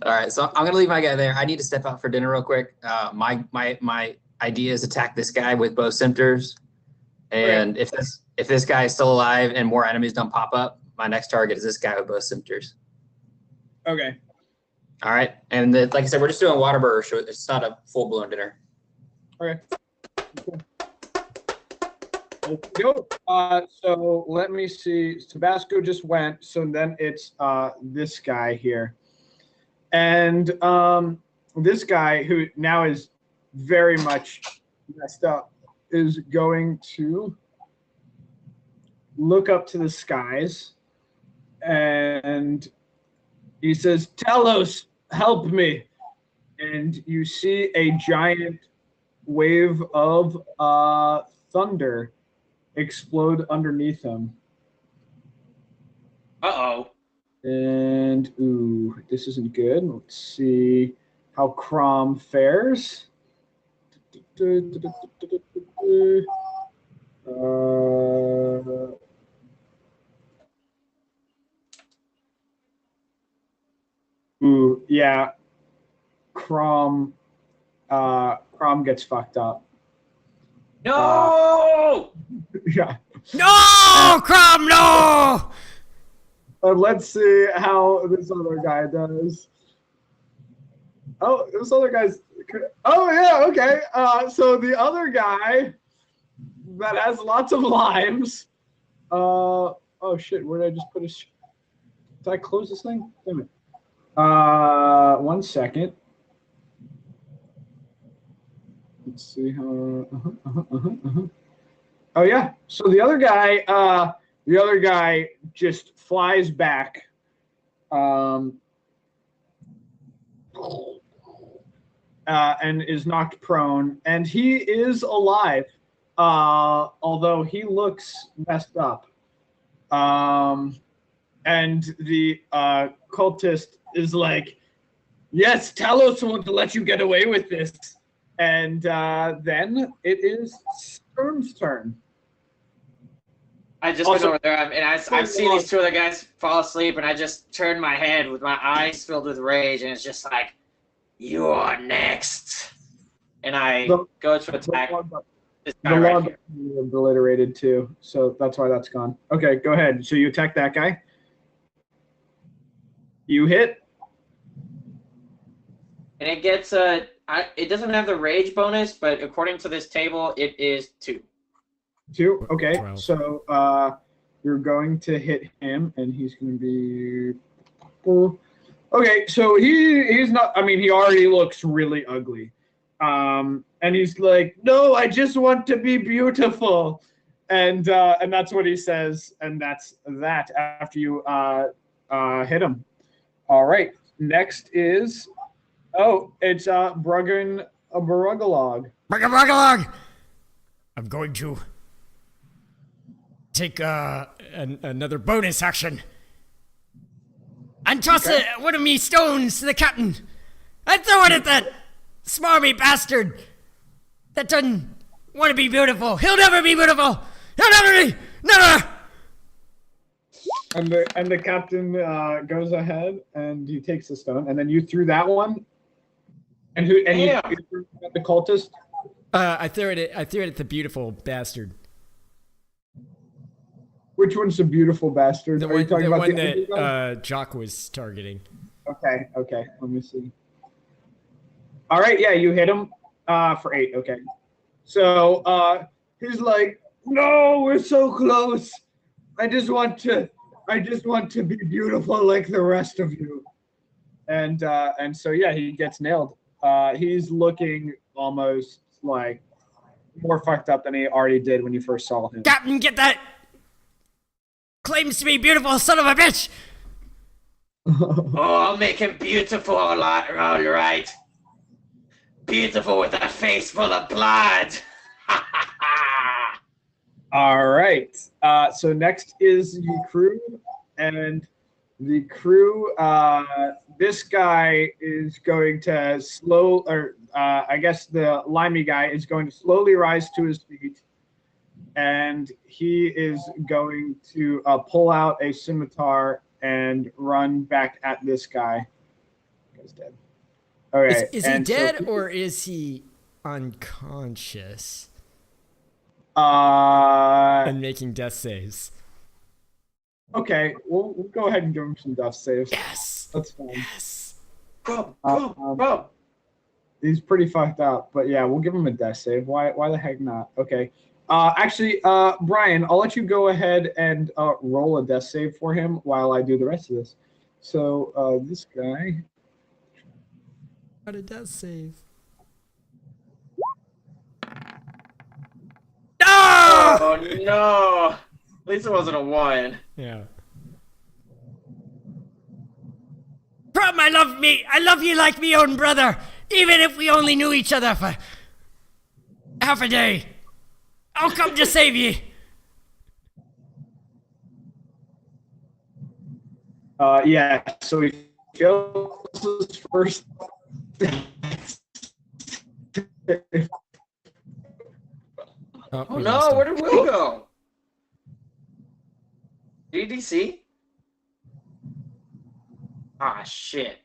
All right, so I'm gonna leave my guy there. I need to step out for dinner real quick. My idea is attack this guy with bow scimitars, and if this guy is still alive and more enemies don't pop up, my next target is this guy with bow scimitars. Okay. All right, and like I said, we're just doing Whataburger, so it's not a full blown dinner. Okay. Go. So let me see. Tabasco just went. So then it's this guy here, and this guy who now is very much messed up is going to look up to the skies, and he says, "Talos, help me!" And you see a giant wave of thunder explode underneath him. Uh-oh. And ooh, this isn't good. Let's see how Crom fares. Ooh, yeah. Crom gets fucked up. No! Yeah. No! Crom, no! Let's see how this other guy does. Oh, this other guy's. Oh, yeah, okay. So the other guy that has lots of limes. Oh, shit. Where did I just put his. Did I close this thing? Damn it. 1 second. Let's see how. Oh, yeah. So the other guy just flies back. And is knocked prone, and he is alive, although he looks messed up. And the cultist is like, "Yes, Talos won't let you get away with this." And then it is Sturm's turn. I just went over there, and I've seen these two other guys fall asleep, and I just turned my head with my eyes filled with rage, and it's just like, "You're next." And I go to attack this guy right here. Obliterated too, so that's why that's gone. Okay, go ahead. So you attack that guy. You hit. And it gets it doesn't have the rage bonus, but according to this table, it is 2. 2. Okay, 12. so you're going to hit him, and he's going to be. Okay, so he's not. I mean, he already looks really ugly, and he's like, "No, I just want to be beautiful," and that's what he says, and that's that. After you hit him, All right. Next is, it's Bruggen a Barugalog. Bruggalog! I'm going to take another bonus action and toss one of me stones to the captain and throw it at that smarmy bastard that doesn't want to be beautiful. He'll never be beautiful. He'll never be. Never. And the captain goes ahead and he takes the stone, and then you threw that one. And you threw at the cultist. I threw it at the beautiful bastard. Which one's the beautiful bastard? The Are you talking about one the that Jock was targeting. Okay. Let me see. All right, yeah, you hit him for 8. Okay. So he's like, no, we're so close. I just want to be beautiful like the rest of you. And so yeah, he gets nailed. He's looking almost like more fucked up than he already did when you first saw him. Captain, get that claims to be beautiful son of a bitch. Oh, I'll make him beautiful, all right. Beautiful with a face full of blood. All right. So next is the crew, and the crew. This guy is going to I guess the limey guy is going to slowly rise to his feet, and he is going to pull out a scimitar and run back at this guy. He's dead. Okay. Is he dead or is he unconscious and making death saves? Okay, we'll go ahead and give him some death saves. Yes. That's fine. Yes. Bro. He's pretty fucked up, but yeah, we'll give him a death save. Why the heck not? Okay. Actually, Brian, I'll let you go ahead and roll a death save for him while I do the rest of this. So this guy Got a death save. Oh no! At least it wasn't a 1. Yeah. Prom, I love you like me own brother, even if we only knew each other for half a day. I'll come to save you. Yeah, so he kills his first. Oh no, where did Will go? DDC? Ah, shit.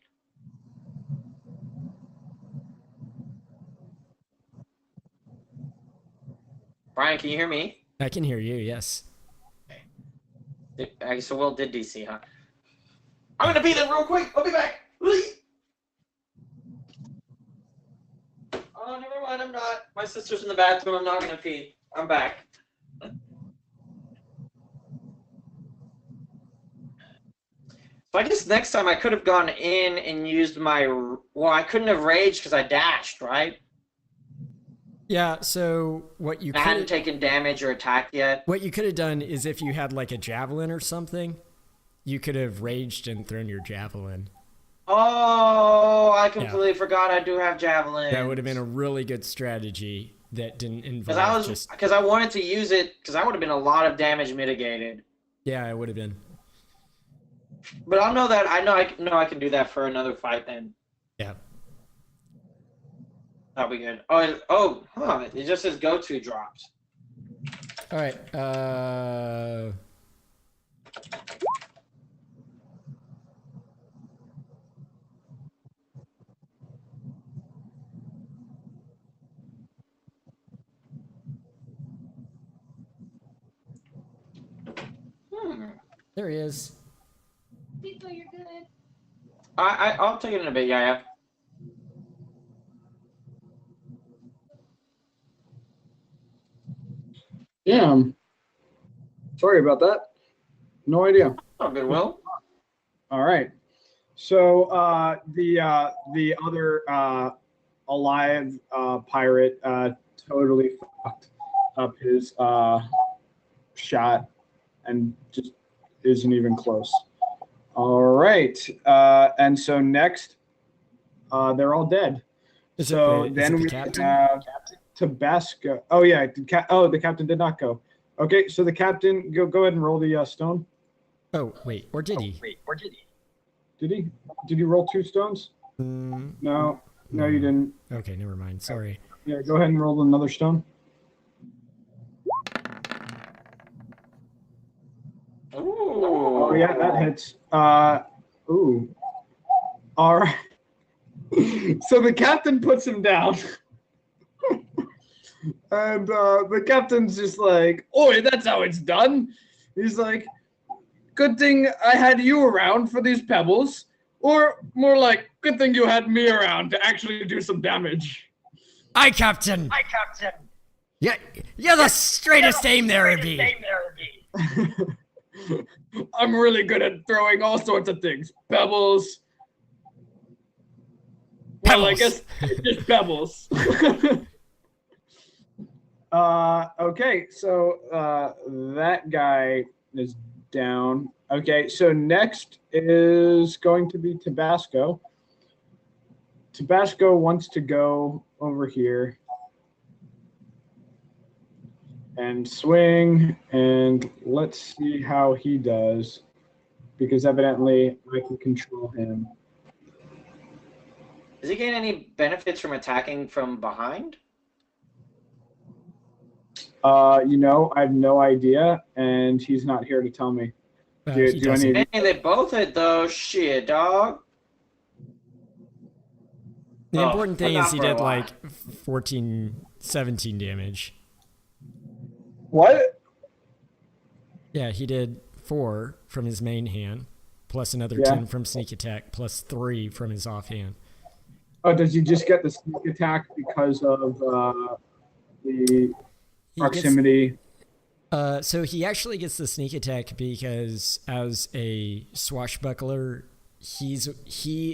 Brian, can you hear me? I can hear you, yes. So Will did DC, huh? I'm gonna pee then real quick. I'll be back. Oh, never mind. I'm not. My sister's in the bathroom. I'm not gonna pee. I'm back. So I guess next time I could have gone in and used my. Well, I couldn't have raged because I dashed, right? Yeah. So what you I hadn't taken damage or attacked yet. What you could have done is if you had like a javelin or something, you could have raged and thrown your javelin. Oh, I completely forgot I do have javelin. That would have been a really good strategy that didn't involve because I wanted to use it because that would have been a lot of damage mitigated. Yeah, it would have been. But I'll know that I know I can do that for another fight then. Yeah. That'll be good. It just says go-to drops. All right. There he is. People, you're good. I'll take it in a bit, yeah. Yeah. Sorry about that. No idea. Oh, good, Will. All right. So the other alive pirate totally fucked up his shot and just isn't even close. All right. And so next, they're all dead. Is So it the, then is it the we captain? have Tabasco. Oh yeah, the captain did not go. Okay, so the captain, go ahead and roll the stone. Oh, wait. Or did he? Did he? Did you roll 2 stones? Mm, No, you didn't. okay, never mind. Sorry. Yeah, go ahead and roll another stone. Ooh. Oh yeah, that hits. Ooh. All right. So the captain puts him down. And the captain's just like, "Oi, that's how it's done." He's like, "Good thing I had you around for these pebbles." Or more like, "Good thing you had me around to actually do some damage." Aye, Captain. Yeah, you're the straightest aim there be. I'm really good at throwing all sorts of things. Pebbles. Well, I Pebbles. guess just pebbles. Okay, so that guy is down. Okay, so next is going to be Tabasco. Tabasco wants to go over here and swing, and let's see how he does, because evidently I can control him. Does he gain any benefits from attacking from behind? I have no idea, and he's not here to tell me. He do doesn't. any- Hey, they both hit though. Shit, dog. The Oh, important thing not is he for a did while. like 14, 17 damage. What? Yeah, he did 4 from his main hand, plus another Yeah. 10 from sneak attack, plus 3 from his offhand. Oh, does he just get the sneak attack because of the He proximity? So he actually gets the sneak attack because as a swashbuckler, he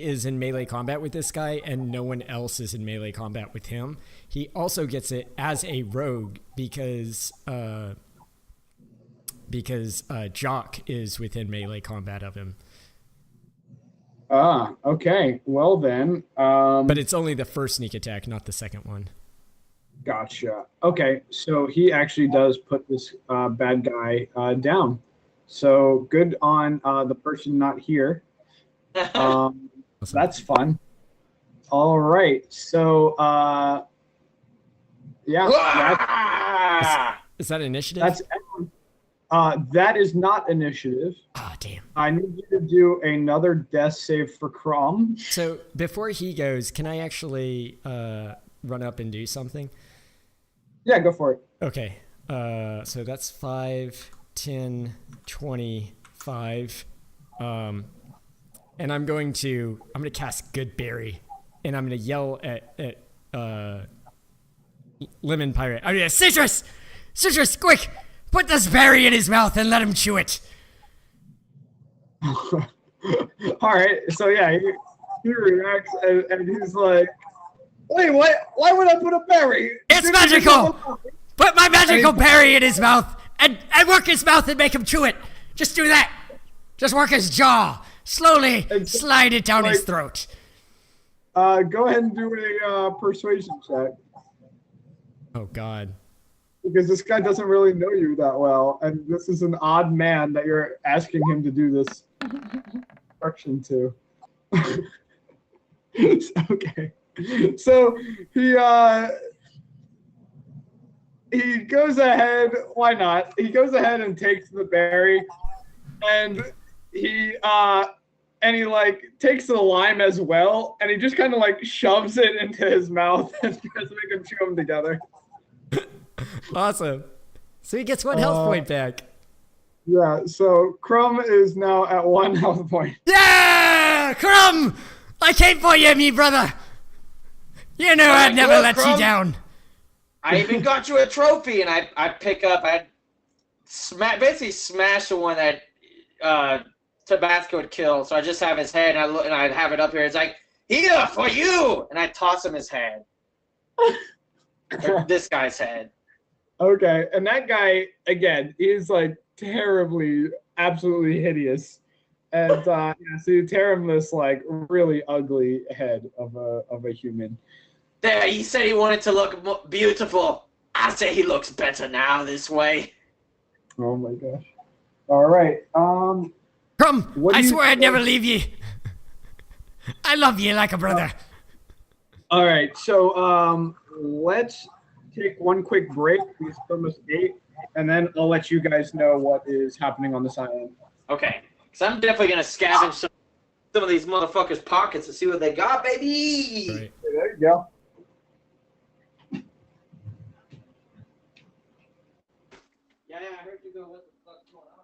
is in melee combat with this guy, and no one else is in melee combat with him. He also gets it as a rogue because Jock is within melee combat of him. Ah, okay. Well then, But it's only the first sneak attack, not the second one. gotcha. Okay, so he actually does put this bad guy down. So good on the person not here. Awesome. That's fun. All right. So yeah, Is that initiative? that's that is not initiative. Ah, damn. I need you to do another death save for Crom. So before he goes, can I actually run up and do something? Yeah, go for it. Okay. So that's 5, 10, 25. And I'm going to cast Good Berry, and I'm going to yell at Lemon Pirate. I'm going to Citrus, quick, put this berry in his mouth and let him chew it. All right. So yeah, he reacts and he's like, "Wait, what? Why would I put a berry? It's magical. Put my magical berry in his mouth and work his mouth and make him chew it. Just do that. Just work his jaw. Slowly slide it down his throat." Go ahead and do a persuasion check, Oh, God. because this guy doesn't really know you that well, and this is an odd man that you're asking him to do this instruction to. Okay. So he goes ahead. Why not? He goes ahead and takes the berry, and he like takes the lime as well, and he just kind of like shoves it into his mouth and tries to make him chew them together. Awesome. So he gets 1 health point back. Yeah. So Crumb is now at 1 health point. Yeah! Crumb! I came for you, me brother. You know I'd never Look, let you Crumb. down. I even got you a trophy, and I pick up, I basically smash the one that Tabasco would kill. So I just have his head, and I look, and I have it up here. It's like, "Here for you," and I toss him his head. Or this guy's head. Okay, and that guy again is like terribly, absolutely hideous. And yeah, so you tear him this like really ugly head of a human. There, he said he wanted to look beautiful. I say he looks better now this way. Oh my gosh. All right. Come, What do I you swear I'd think- never leave ye. I love ye like a brother. All right. So let's take one quick break. It's almost 8, and then I'll let you guys know what is happening on this island. Okay, so I'm definitely gonna scavenge some of these motherfuckers' pockets to see what they got, baby. Right. There you go. Yeah, I heard you go. What the fuck's going on?